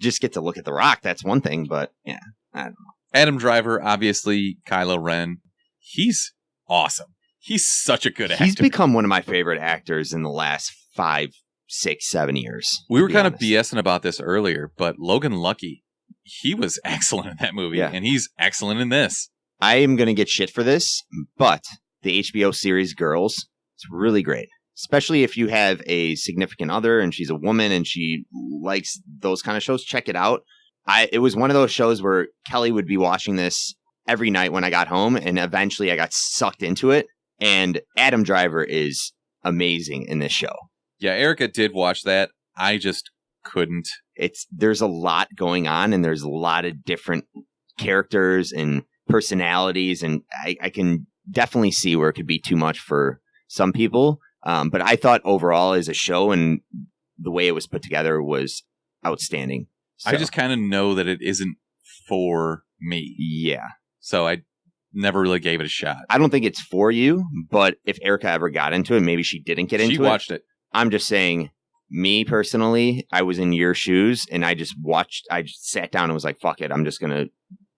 Just get to look at The Rock, that's one thing, but yeah, I don't know. Adam Driver, obviously, Kylo Ren. He's awesome. He's such a good actor. He's become one of my favorite actors in the last 5, 6, 7 years. We were kind of honest. BSing about this earlier, but Logan Lucky, he was excellent in that movie, Yeah. and he's excellent in this. I am going to get shit for this, but the HBO series Girls, it's really great. Especially if you have a significant other and she's a woman and she likes those kind of shows, check it out. It was one of those shows where Kelly would be watching this every night when I got home, and eventually I got sucked into it. And Adam Driver is amazing in this show. Yeah, Erica did watch that. I just couldn't. There's a lot going on, and there's a lot of different characters and personalities, and I can definitely see where it could be too much for some people. But I thought overall as a show and the way it was put together was outstanding. So, I just kind of know that it isn't for me. yeah. So I never really gave it a shot. I don't think it's for you, but if Erica ever got into it, maybe she didn't get into it. She watched it. I'm just saying, me personally, I was in your shoes and I just sat down and was like, fuck it. I'm just going to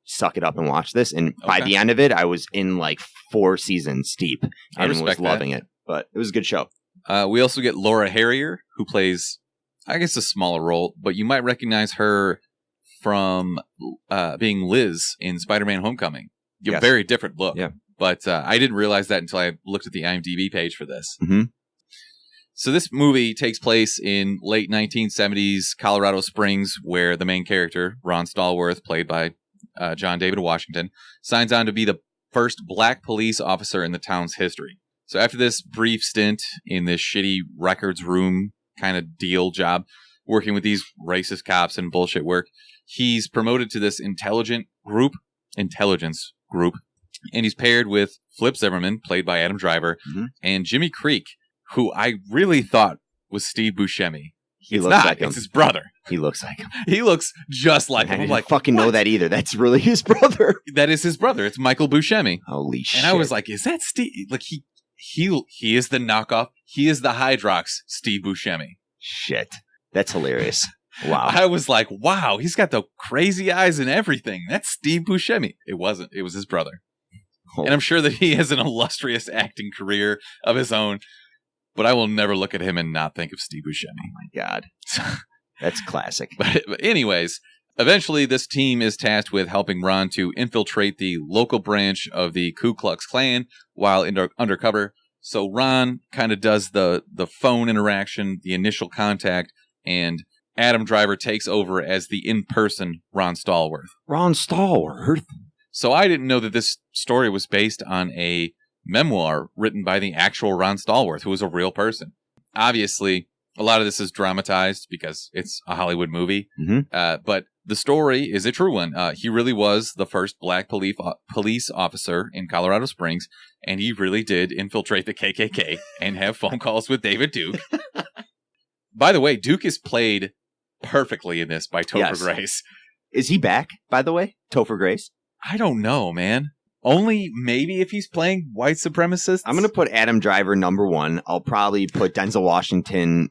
suck it up and watch this. And by Okay. the end of it, I was in like 4 seasons deep I and was respect loving it. But it was a good show. We also get Laura Harrier, who plays, I guess, a smaller role, but you might recognize her from being Liz in Spider-Man Homecoming. Yes. Very different look. Yeah. But I didn't realize that until I looked at the IMDb page for this. Mm-hmm. So this movie takes place in late 1970s Colorado Springs, where the main character, Ron Stallworth, played by John David Washington, signs on to be the first black police officer in the town's history. So after this brief stint in this shitty records room kind of deal job, working with these racist cops and bullshit work, he's promoted to this intelligence group, And he's paired with Flip Zimmerman, played by Adam Driver, and Jimmy Creek, who I really thought was Steve Buscemi. It's looks not. like him. It's his brother. He looks like him. He looks just like him. I I'm didn't like, fucking know that either. That's really his brother. That is his brother. It's Michael Buscemi. Holy shit. And I was like, is that Steve? Like, he is the knockoff. He is the Hydrox Steve Buscemi. Shit. That's hilarious. Wow. I was like, wow, he's got the crazy eyes and everything. That's Steve Buscemi. It wasn't. It was his brother. Oh. And I'm sure that he has an illustrious acting career of his own, but I will never look at him and not think of Steve Buscemi. Oh my God. That's classic. But anyways, eventually this team is tasked with helping Ron to infiltrate the local branch of the Ku Klux Klan while undercover. So Ron kind of does the phone interaction, the initial contact, and Adam Driver takes over as the in-person Ron Stallworth. Ron Stallworth? So I didn't know that this story was based on a memoir written by the actual Ron Stallworth, who was a real person. Obviously, a lot of this is dramatized because it's a Hollywood movie, but the story is a true one. He really was the first black police officer in Colorado Springs, and he really did infiltrate the KKK and have phone calls with David Duke. By the way, Duke is played perfectly in this by Topher Grace. Is he back, by the way? Topher Grace? I don't know, man. Only maybe if he's playing white supremacists. I'm going to put Adam Driver number 1. I'll probably put Denzel Washington,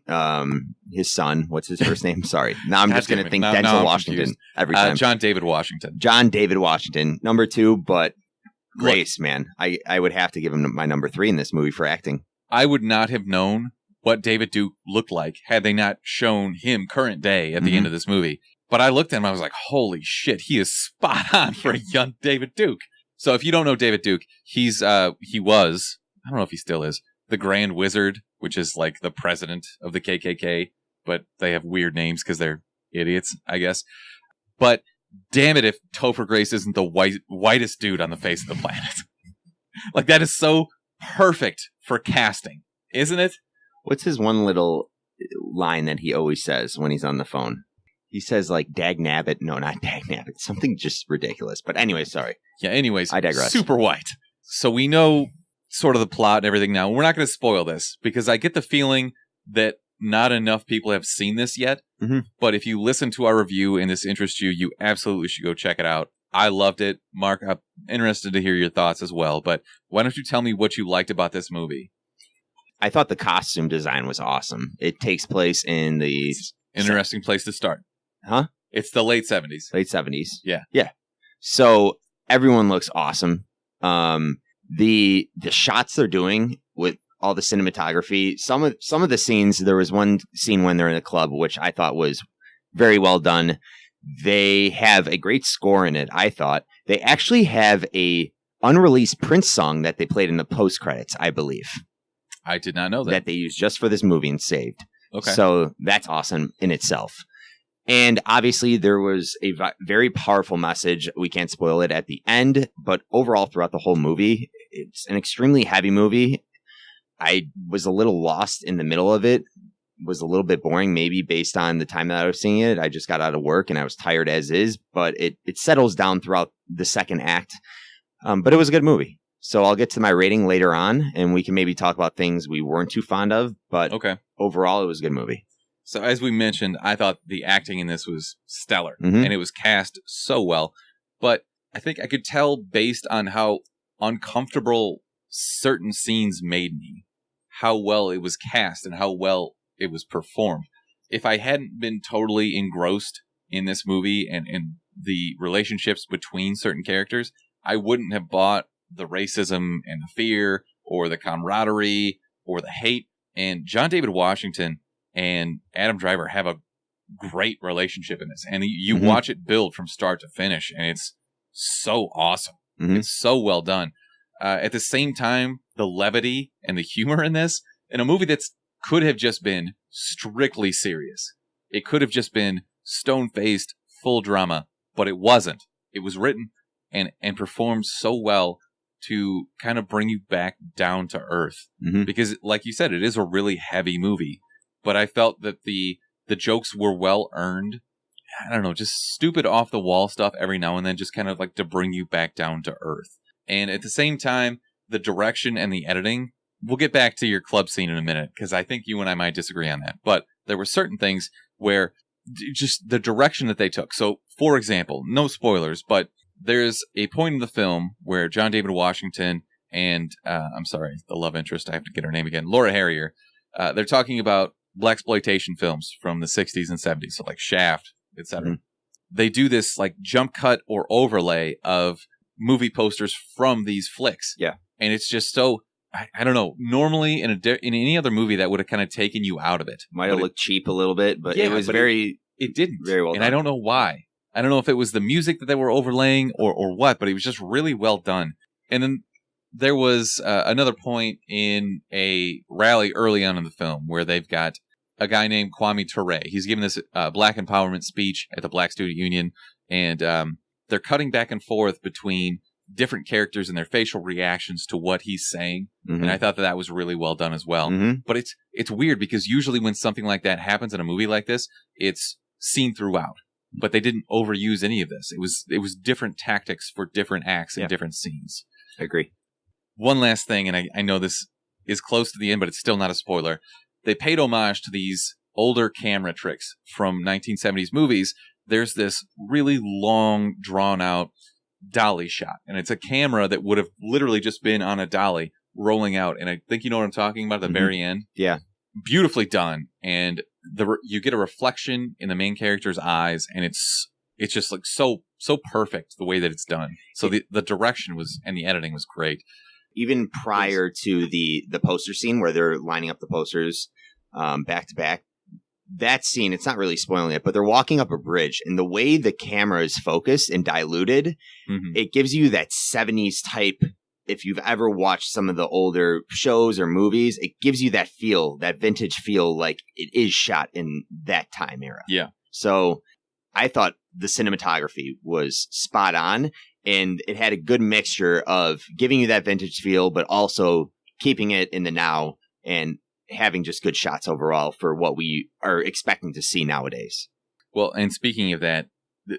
his son. What's his first name? Sorry. Now I'm just going to think Denzel Washington every time. John David Washington. John David Washington, number 2. But Grace, man, I would have to give him my number 3 in this movie for acting. I would not have known what David Duke looked like had they not shown him current day at the end of this movie. But I looked at him, I was like, holy shit, he is spot on for a young David Duke. So if you don't know David Duke, he was, I don't know if he still is, the Grand Wizard, which is like the president of the KKK, but they have weird names because they're idiots, I guess. But damn it if Topher Grace isn't the whitest dude on the face of the planet. Like, that is so perfect for casting, isn't it? What's his one little line that he always says when he's on the phone? He says, like, dag nabbit. No, not dag nabbit. Something just ridiculous. But anyway, sorry. Yeah, anyways. I digress. Super white. So we know sort of the plot and everything now. We're not going to spoil this because I get the feeling that not enough people have seen this yet. But if you listen to our review and this interests you, you absolutely should go check it out. I loved it. Mark, I'm interested to hear your thoughts as well. But why don't you tell me what you liked about this movie? I thought the costume design was awesome. It takes place in the... Interesting place to start. Huh? It's the late 70s. Late 70s. Yeah. Yeah. So everyone looks awesome. The shots they're doing with all the cinematography, some of the scenes, there was one scene when they're in a club, which I thought was very well done. They have a great score in it, I thought. They actually have a unreleased Prince song that they played in the post-credits, I believe. I did not know that. That they used just for this movie and saved. Okay. So that's awesome in itself. And obviously there was a very powerful message. We can't spoil it at the end, but overall throughout the whole movie, it's an extremely heavy movie. I was a little lost in the middle of it. It was a little bit boring, maybe based on the time that I was seeing it. I just got out of work and I was tired as is, but it settles down throughout the second act. But it was a good movie. So I'll get to my rating later on, and we can maybe talk about things we weren't too fond of. But overall, it was a good movie. So as we mentioned, I thought the acting in this was stellar, and it was cast so well. But I think I could tell based on how uncomfortable certain scenes made me, how well it was cast and how well it was performed. If I hadn't been totally engrossed in this movie and the relationships between certain characters, I wouldn't have bought the racism and the fear or the camaraderie or the hate. And John David Washington and Adam Driver have a great relationship in this. And you watch it build from start to finish, and it's so awesome. It's so well done. At the same time, the levity and the humor in this, in a movie that's could have just been strictly serious. It could have just been stone-faced, full drama, but it wasn't. It was written and performed so well to kind of bring you back down to earth. Because, like you said, it is a really heavy movie. But I felt that the jokes were well earned. I don't know, just stupid off-the-wall stuff every now and then, just kind of like to bring you back down to earth. And at the same time, the direction and the editing, we'll get back to your club scene in a minute, because I think you and I might disagree on that. But there were certain things where just the direction that they took. So, for example, no spoilers, but there's a point in the film where John David Washington and, I'm sorry, the love interest, I have to get her name again, Laura Harrier, they're talking about blaxploitation films from the 60s and 70s, so like Shaft, etc. Mm-hmm. They do this like jump cut or overlay of movie posters from these flicks. Yeah. And it's just so, I don't know, normally in any other movie that would have kind of taken you out of it. Might have looked cheap a little bit, but yeah, it was it didn't. Very well done. And I don't know why. I don't know if it was the music that they were overlaying or what, but it was just really well done. And then there was another point in a rally early on in the film where they've got a guy named Kwame Ture. He's giving this black empowerment speech at the Black Student Union, and they're cutting back and forth between different characters and their facial reactions to what he's saying. Mm-hmm. And I thought that was really well done as well. Mm-hmm. But it's weird because usually when something like that happens in a movie like this, it's seen throughout. But they didn't overuse any of this. It was different tactics for different acts and different scenes. I agree. One last thing, and I know this is close to the end, but it's still not a spoiler. They paid homage to these older camera tricks from 1970s movies. There's this really long, drawn-out dolly shot, and it's a camera that would have literally just been on a dolly rolling out. And I think you know what I'm talking about at the very end. Yeah. Beautifully done. And you get a reflection in the main character's eyes, and it's just like so perfect the way that it's done. So the direction was, and the editing was great. Even prior to the poster scene where they're lining up the posters back to back, that scene, it's not really spoiling it, but they're walking up a bridge, and the way the camera is focused and diluted, it gives you that 70s type. If you've ever watched some of the older shows or movies, it gives you that feel, that vintage feel, like it is shot in that time era. Yeah. So I thought the cinematography was spot on, and it had a good mixture of giving you that vintage feel, but also keeping it in the now and having just good shots overall for what we are expecting to see nowadays. Well, and speaking of that,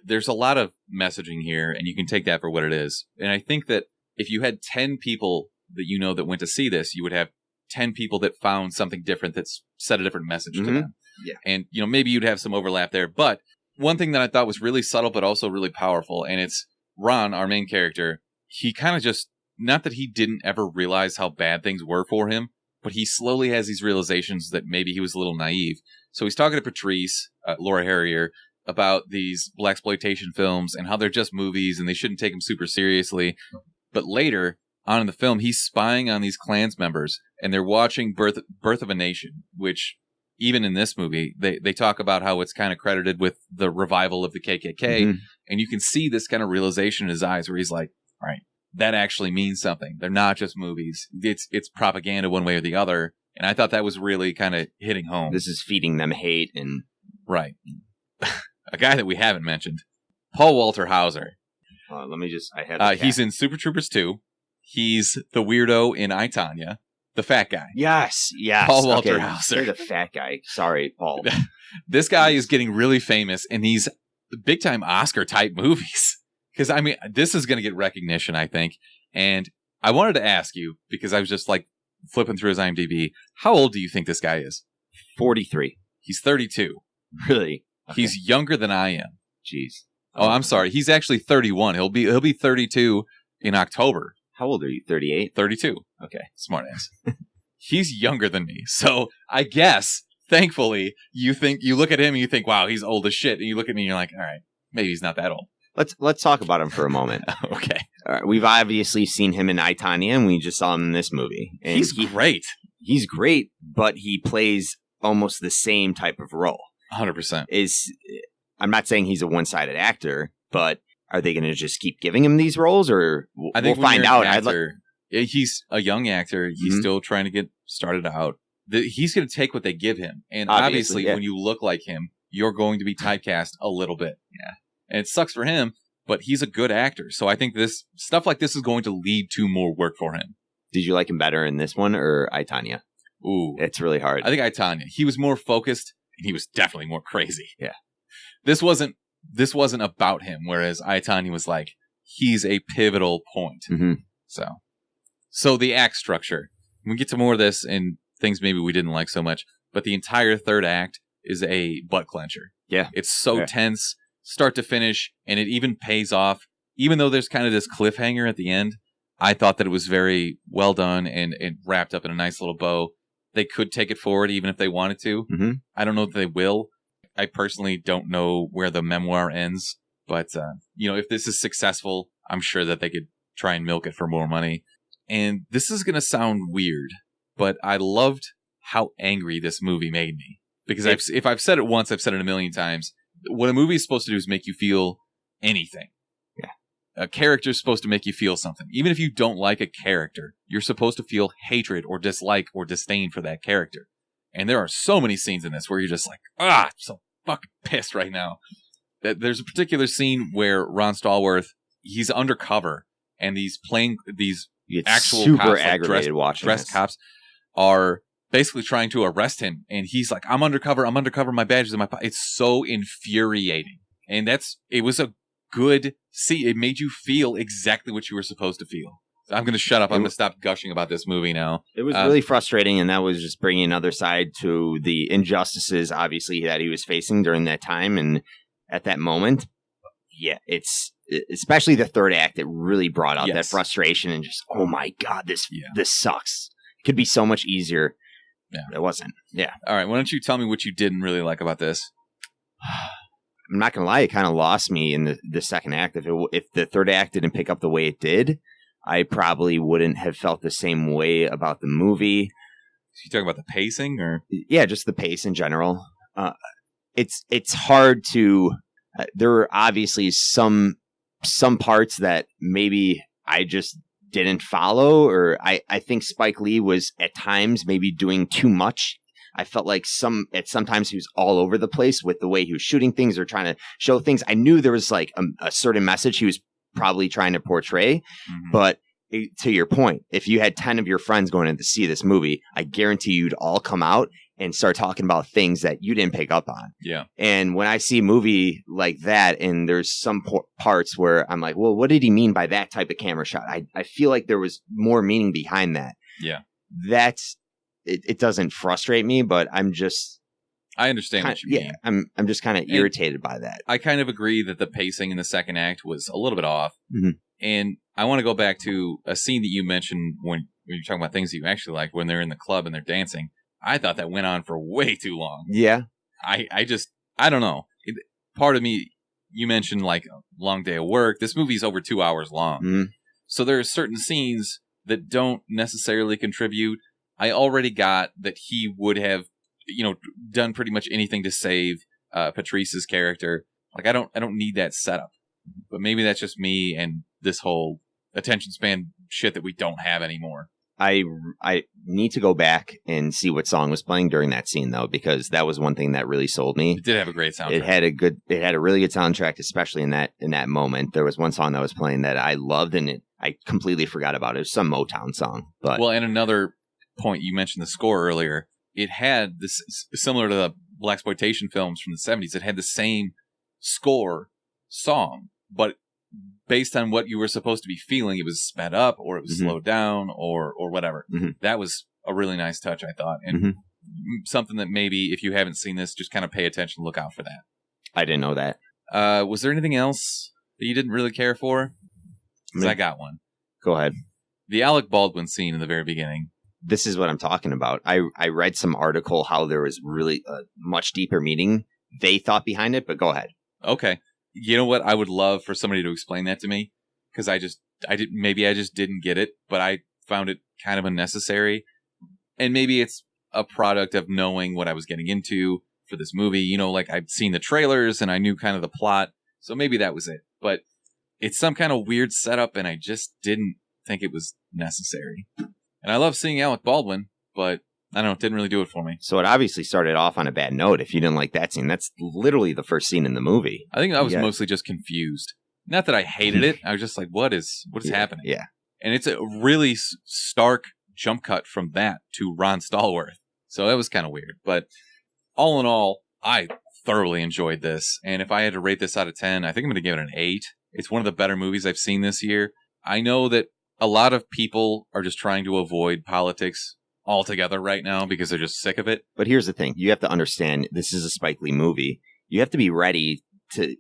there's a lot of messaging here, and you can take that for what it is. And I think that if you had 10 people that you know that went to see this, you would have 10 people that found something different that's said a different message to them. Yeah. And, maybe you'd have some overlap there. But one thing that I thought was really subtle, but also really powerful, and it's Ron, our main character, he kind of just, not that he didn't ever realize how bad things were for him, but he slowly has these realizations that maybe he was a little naive. So he's talking to Patrice, Laura Harrier, about these blaxploitation films and how they're just movies and they shouldn't take them super seriously. But later on in the film, he's spying on these Klans members, and they're watching Birth of a Nation, which even in this movie, they talk about how it's kind of credited with the revival of the KKK. And you can see this kind of realization in his eyes where he's like, all right, that actually means something. They're not just movies. It's propaganda one way or the other. And I thought that was really kind of hitting home. This is feeding them hate. And right. A guy that we haven't mentioned, Paul Walter Hauser. I have he's in Super Troopers 2. He's the weirdo in I, Tonya, the fat guy. Yes. Paul Walter Hauser. You're the fat guy. Sorry, Paul. This guy is getting really famous in these big-time Oscar-type movies. Because, this is going to get recognition, I think. And I wanted to ask you, because I was just, flipping through his IMDb, how old do you think this guy is? 43. He's 32. Really? Okay. He's younger than I am. Jeez. Oh, I'm sorry. He's actually 31. He'll be 32 in October. How old are you? 38? 32. Okay. Smart ass. He's younger than me. So I guess, thankfully, you look at him and you think, wow, he's old as shit. And you look at me and you're like, all right, maybe he's not that old. Let's talk about him for a moment. Okay. All right. We've obviously seen him in I, Tonya, and we just saw him in this movie. And he's great. He's great, but he plays almost the same type of role. 100%. I'm not saying he's a one-sided actor, but are they going to just keep giving him these roles, or we'll find out? He's a young actor. He's still trying to get started out. He's going to take what they give him. And obviously when you look like him, you're going to be typecast a little bit. Yeah. And it sucks for him, but he's a good actor. So I think this stuff like this is going to lead to more work for him. Did you like him better in this one or I, Tonya? Ooh. It's really hard. I think I, Tonya. He was more focused, and he was definitely more crazy. Yeah. This wasn't about him, whereas I, Tonya was like, he's a pivotal point. So the act structure. We get to more of this and things maybe we didn't like so much, but the entire third act is a butt clencher. Yeah. It's so tense, start to finish, and it even pays off. Even though there's kind of this cliffhanger at the end, I thought that it was very well done and wrapped up in a nice little bow. They could take it forward even if they wanted to. Mm-hmm. I don't know if they will. I personally don't know where the memoir ends, but if this is successful, I'm sure that they could try and milk it for more money. And this is going to sound weird, but I loved how angry this movie made me. Because if I've said it once, I've said it a million times. What a movie is supposed to do is make you feel anything. Yeah. A character is supposed to make you feel something. Even if you don't like a character, you're supposed to feel hatred or dislike or disdain for that character. And there are so many scenes in this where you're just like, I'm so fucking pissed right now. There's a particular scene where Ron Stallworth, he's undercover, and these actual super cops, aggravated watching dressed this. cops are basically trying to arrest him, and he's like, I'm undercover, my badge is in my pocket. It's so infuriating. And it was a good scene. It made you feel exactly what you were supposed to feel. So I'm going to shut up. I'm going to stop gushing about this movie now. It was really frustrating, and that was just bringing another side to the injustices, obviously, that he was facing during that time and at that moment. Yeah, it's especially the third act that really brought out that frustration and just, oh my God, this sucks. It could be so much easier. Yeah. It wasn't. Yeah. All right. Why don't you tell me what you didn't really like about this? I'm not going to lie. It kind of lost me in the second act. If the third act didn't pick up the way it did, I probably wouldn't have felt the same way about the movie. So you talking about the pacing, or? Yeah, just the pace in general. It's hard to. There were obviously some parts that maybe I just didn't follow, or I think Spike Lee was at times maybe doing too much. I felt like sometimes he was all over the place with the way he was shooting things or trying to show things. I knew there was like a certain message he was probably trying to portray, but to your point, if you had 10 of your friends going in to see this movie, I guarantee you'd all come out and start talking about things that you didn't pick up on. Yeah. And when I see a movie like that, and there's some parts where I'm like, well, what did he mean by that type of camera shot? I feel like there was more meaning behind that. Yeah. It doesn't frustrate me, but I understand what you mean. I'm just kind of irritated by that. I kind of agree that the pacing in the second act was a little bit off. Mm-hmm. And I want to go back to a scene that you mentioned when you're talking about things that you actually like, when they're in the club and they're dancing. I thought that went on for way too long. Yeah. I don't know. Part of me, you mentioned like a long day of work. This movie's over 2 hours long. Mm-hmm. So there are certain scenes that don't necessarily contribute. I already got that he would have, done pretty much anything to save Patrice's character. Like I don't need that setup. But maybe that's just me and this whole attention span shit that we don't have anymore. I need to go back and see what song was playing during that scene, though, because that was one thing that really sold me. It did have a great soundtrack. It had a really good soundtrack, especially in that moment. There was one song that was playing that I loved, and I completely forgot about it. It was some Motown song. But and another point, you mentioned the score earlier. It had this, similar to the blaxploitation films from the 70s. It had the same song, but based on what you were supposed to be feeling, it was sped up or it was slowed down or whatever. Mm-hmm. That was a really nice touch, I thought. And something that maybe if you haven't seen this, just kind of pay attention, look out for that. I didn't know that. Was there anything else that you didn't really care for? Because I got one. Go ahead. The Alec Baldwin scene in the very beginning. This is what I'm talking about. I read some article how there was really a much deeper meaning they thought behind it, but go ahead. Okay. You know what? I would love for somebody to explain that to me, because I just didn't get it, but I found it kind of unnecessary. And maybe it's a product of knowing what I was getting into for this movie. Like I'd seen the trailers and I knew kind of the plot. So maybe that was it, but it's some kind of weird setup and I just didn't think it was necessary. And I love seeing Alec Baldwin, but I don't know, it didn't really do it for me. So it obviously started off on a bad note. If you didn't like that scene, that's literally the first scene in the movie. I think I was mostly just confused. Not that I hated it. I was just like, what is happening? Yeah. And it's a really stark jump cut from that to Ron Stallworth. So that was kind of weird. But all in all, I thoroughly enjoyed this. And if I had to rate this out of 10, I think I'm going to give it an 8. It's one of the better movies I've seen this year. I know that a lot of people are just trying to avoid politics altogether right now because they're just sick of it. But here's the thing. You have to understand, this is a Spike Lee movie. You have to be ready to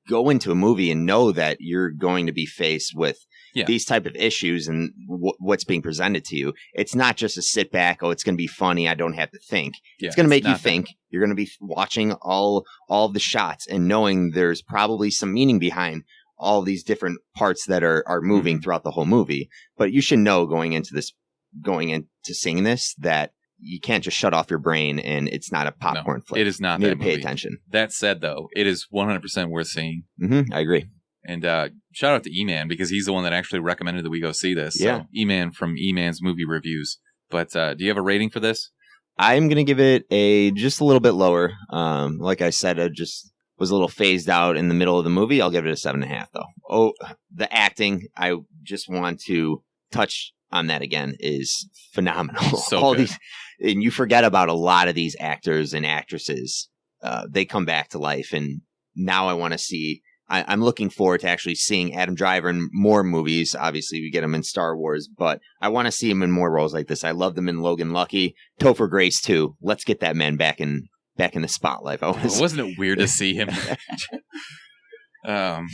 go into a movie and know that you're going to be faced with these type of issues and what's being presented to you. It's not just a sit back, it's going to be funny, I don't have to think. It's going to make you think. You're going to be watching all of the shots and knowing there's probably some meaning behind all these different parts that are moving throughout the whole movie. But you should know going into seeing this, that you can't just shut off your brain and it's not a popcorn flick. It is not. You that need to pay movie. Attention. That said, though, it is 100% worth seeing. I agree. And shout out to E-Man, because he's the one that actually recommended that we go see this. Yeah. So, E-Man from E-Man's Movie Reviews. But do you have a rating for this? I'm going to give it just a little bit lower. Like I said, I just was a little phased out in the middle of the movie. I'll give it a 7.5, though. Oh, the acting, I just want to touch on that again, is phenomenal. So all good. these, and you forget about a lot of these actors and actresses. They come back to life, and now I want to see. I'm looking forward to actually seeing Adam Driver in more movies. Obviously, we get him in Star Wars, but I want to see him in more roles like this. I loved him in Logan Lucky, Topher Grace too. Let's get that man back in the spotlight. Wasn't it weird to see him? All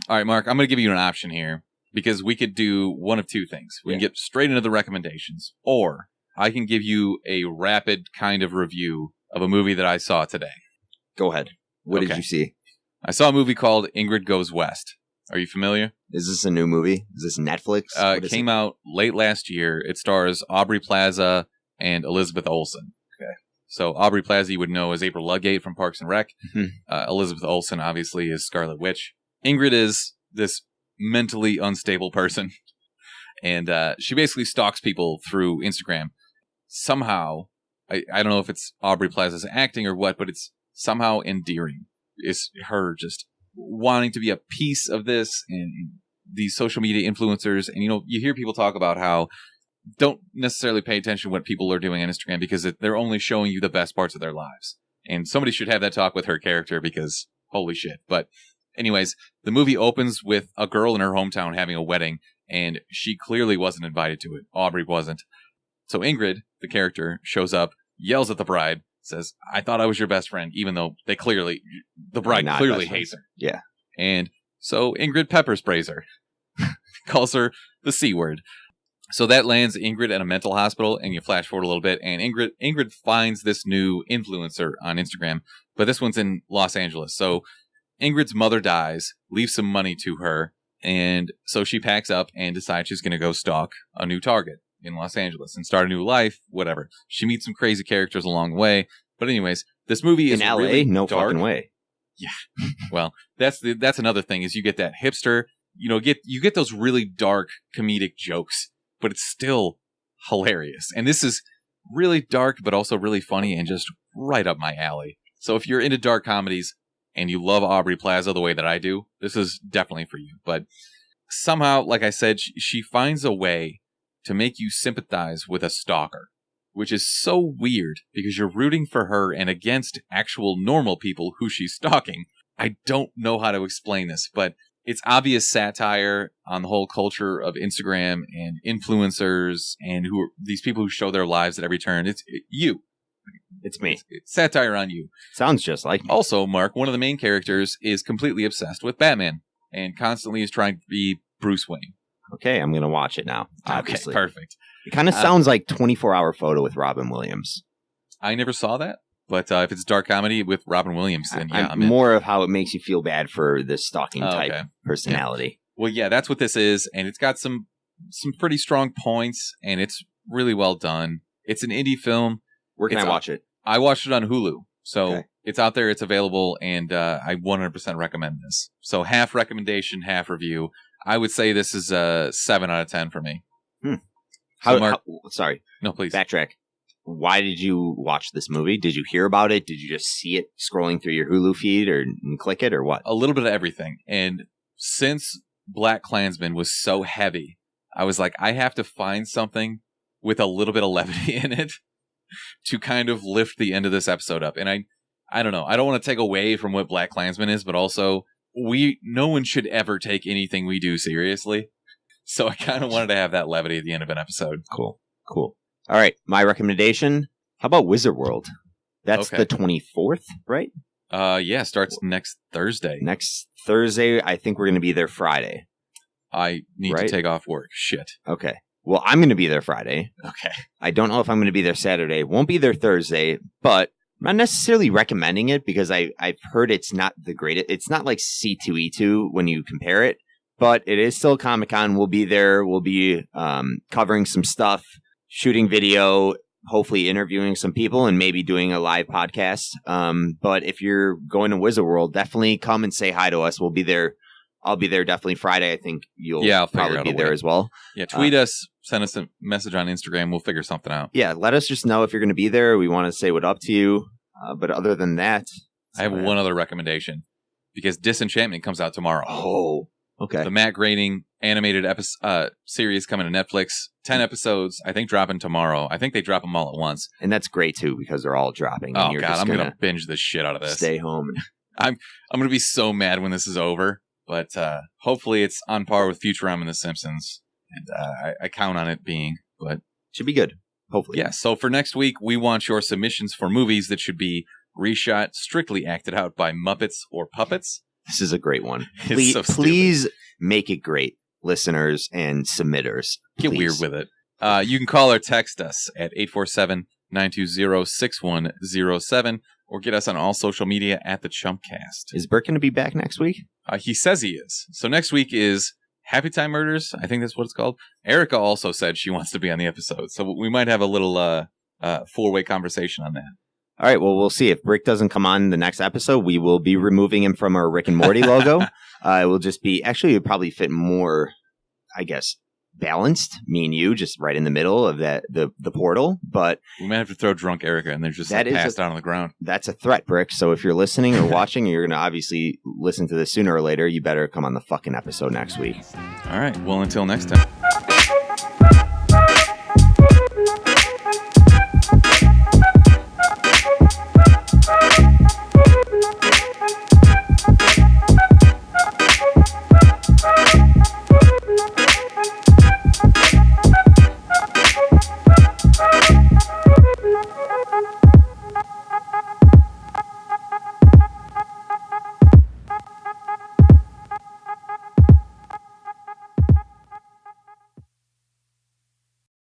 right, Mark, I'm going to give you an option here, because we could do one of two things. We can get straight into the recommendations, or I can give you a rapid kind of review of a movie that I saw today. Go ahead. What did you see? I saw a movie called Ingrid Goes West. Are you familiar? Is this a new movie? Is this Netflix? It came out late last year. It stars Aubrey Plaza and Elizabeth Olsen. Okay. So Aubrey Plaza you would know as April Ludgate from Parks and Rec. Elizabeth Olsen obviously is Scarlet Witch. Ingrid is this mentally unstable person, and she basically stalks people through Instagram. Somehow, I don't know if it's Aubrey Plaza's acting or what, but it's somehow endearing. It's her just wanting to be a piece of this and these social media influencers. And, you hear people talk about how don't necessarily pay attention to what people are doing on Instagram, because they're only showing you the best parts of their lives. And somebody should have that talk with her character, because holy shit. But anyways, the movie opens with a girl in her hometown having a wedding, and she clearly wasn't invited to it. Aubrey wasn't. So Ingrid, the character, shows up, yells at the bride, says, "I thought I was your best friend," even though the bride clearly hates her. Yeah. And so Ingrid pepper sprays her, calls her the C word. So that lands Ingrid at a mental hospital, and you flash forward a little bit, and Ingrid finds this new influencer on Instagram, but this one's in Los Angeles. So Ingrid's mother dies, leaves some money to her, and so she packs up and decides she's going to go stalk a new target in Los Angeles and start a new life, whatever. She meets some crazy characters along the way. But anyways, this movie is in LA, really no dark. fucking way. Yeah. Well, that's another thing, is you get that hipster, you get those really dark comedic jokes, but it's still hilarious. And this is really dark, but also really funny and just right up my alley. So if you're into dark comedies and you love Aubrey Plaza the way that I do, this is definitely for you. But somehow, like I said, she finds a way to make you sympathize with a stalker, which is so weird because you're rooting for her and against actual normal people who she's stalking. I don't know how to explain this, but it's obvious satire on the whole culture of Instagram and influencers and who are these people who show their lives at every turn. It's you. It's me. It's satire on you. Sounds just like me. Also, Mark, one of the main characters is completely obsessed with Batman and constantly is trying to be Bruce Wayne. Okay, I'm going to watch it now, obviously. Okay, perfect. It kind of sounds like 24-Hour Photo with Robin Williams. I never saw that, but if it's dark comedy with Robin Williams, then yeah, I'm in. More of how it makes you feel bad for this stalking type personality. Yeah. Well, yeah, that's what this is, and it's got some pretty strong points, and it's really well done. It's an indie film. Where can I watch it? I watched it on Hulu, so it's out there, it's available, and I 100% recommend this. So half recommendation, half review. I would say this is a 7 out of 10 for me. Sorry. No, please. Backtrack. Why did you watch this movie? Did you hear about it? Did you just see it scrolling through your Hulu feed and click it, or what? A little bit of everything. And since BlacKkKlansman was so heavy, I was like, I have to find something with a little bit of levity in it to kind of lift the end of this episode up. And I don't know. I don't want to take away from what BlacKkKlansman is, but also no one should ever take anything we do seriously. So I kind of wanted to have that levity at the end of an episode. Cool. All right. My recommendation. How about Wizard World? That's the 24th, right? Yeah, starts next Thursday. Next Thursday. I think we're going to be there Friday. I need to take off work. Shit. Okay. Well, I'm going to be there Friday. Okay. I don't know if I'm going to be there Saturday. Won't be there Thursday, but I'm not necessarily recommending it because I've heard it's not the greatest. It's not like C2E2 when you compare it, but it is still Comic-Con. We'll be there. We'll be covering some stuff, shooting video, hopefully interviewing some people, and maybe doing a live podcast. But if you're going to Wizard World, definitely come and say hi to us. We'll be there. I'll be there definitely Friday. I think I'll probably be there as well. Yeah, tweet us, send us a message on Instagram. We'll figure something out. Yeah, let us just know if you're going to be there. We want to say what up to you. But other than that, I have one other recommendation because Disenchantment comes out tomorrow. Oh, okay. The Matt Groening animated series coming to Netflix. 10 episodes, I think, dropping tomorrow. I think they drop them all at once. And that's great, too, because they're all dropping. Oh, God, I'm going to binge the shit out of this. Stay home. I'm going to be so mad when this is over. But hopefully it's on par with Futurama and The Simpsons. And I count on it being. But should be good. Hopefully. Yeah. So for next week, we want your submissions for movies that should be reshot, strictly acted out by Muppets or puppets. This is a great one. Please make it great, listeners and submitters. Get weird with it. You can call or text us at 847-920-6107 or get us on all social media at the Chumpcast. Is Bert going to be back next week? He says he is. So next week is Happy Time Murders. I think that's what it's called. Erica also said she wants to be on the episode. So we might have a little four-way conversation on that. All right. Well, we'll see. If Brick doesn't come on the next episode, we will be removing him from our Rick and Morty logo. It will just be, actually, it would probably fit more, I guess, balanced, me and you, just right in the middle of the portal. But we might have to throw drunk Erica and then just passed out on the ground. That's a threat, Brick. So if you're listening or watching, you're going to obviously listen to this sooner or later. You better come on the fucking episode next week. All right. Well, until next time. Thank you.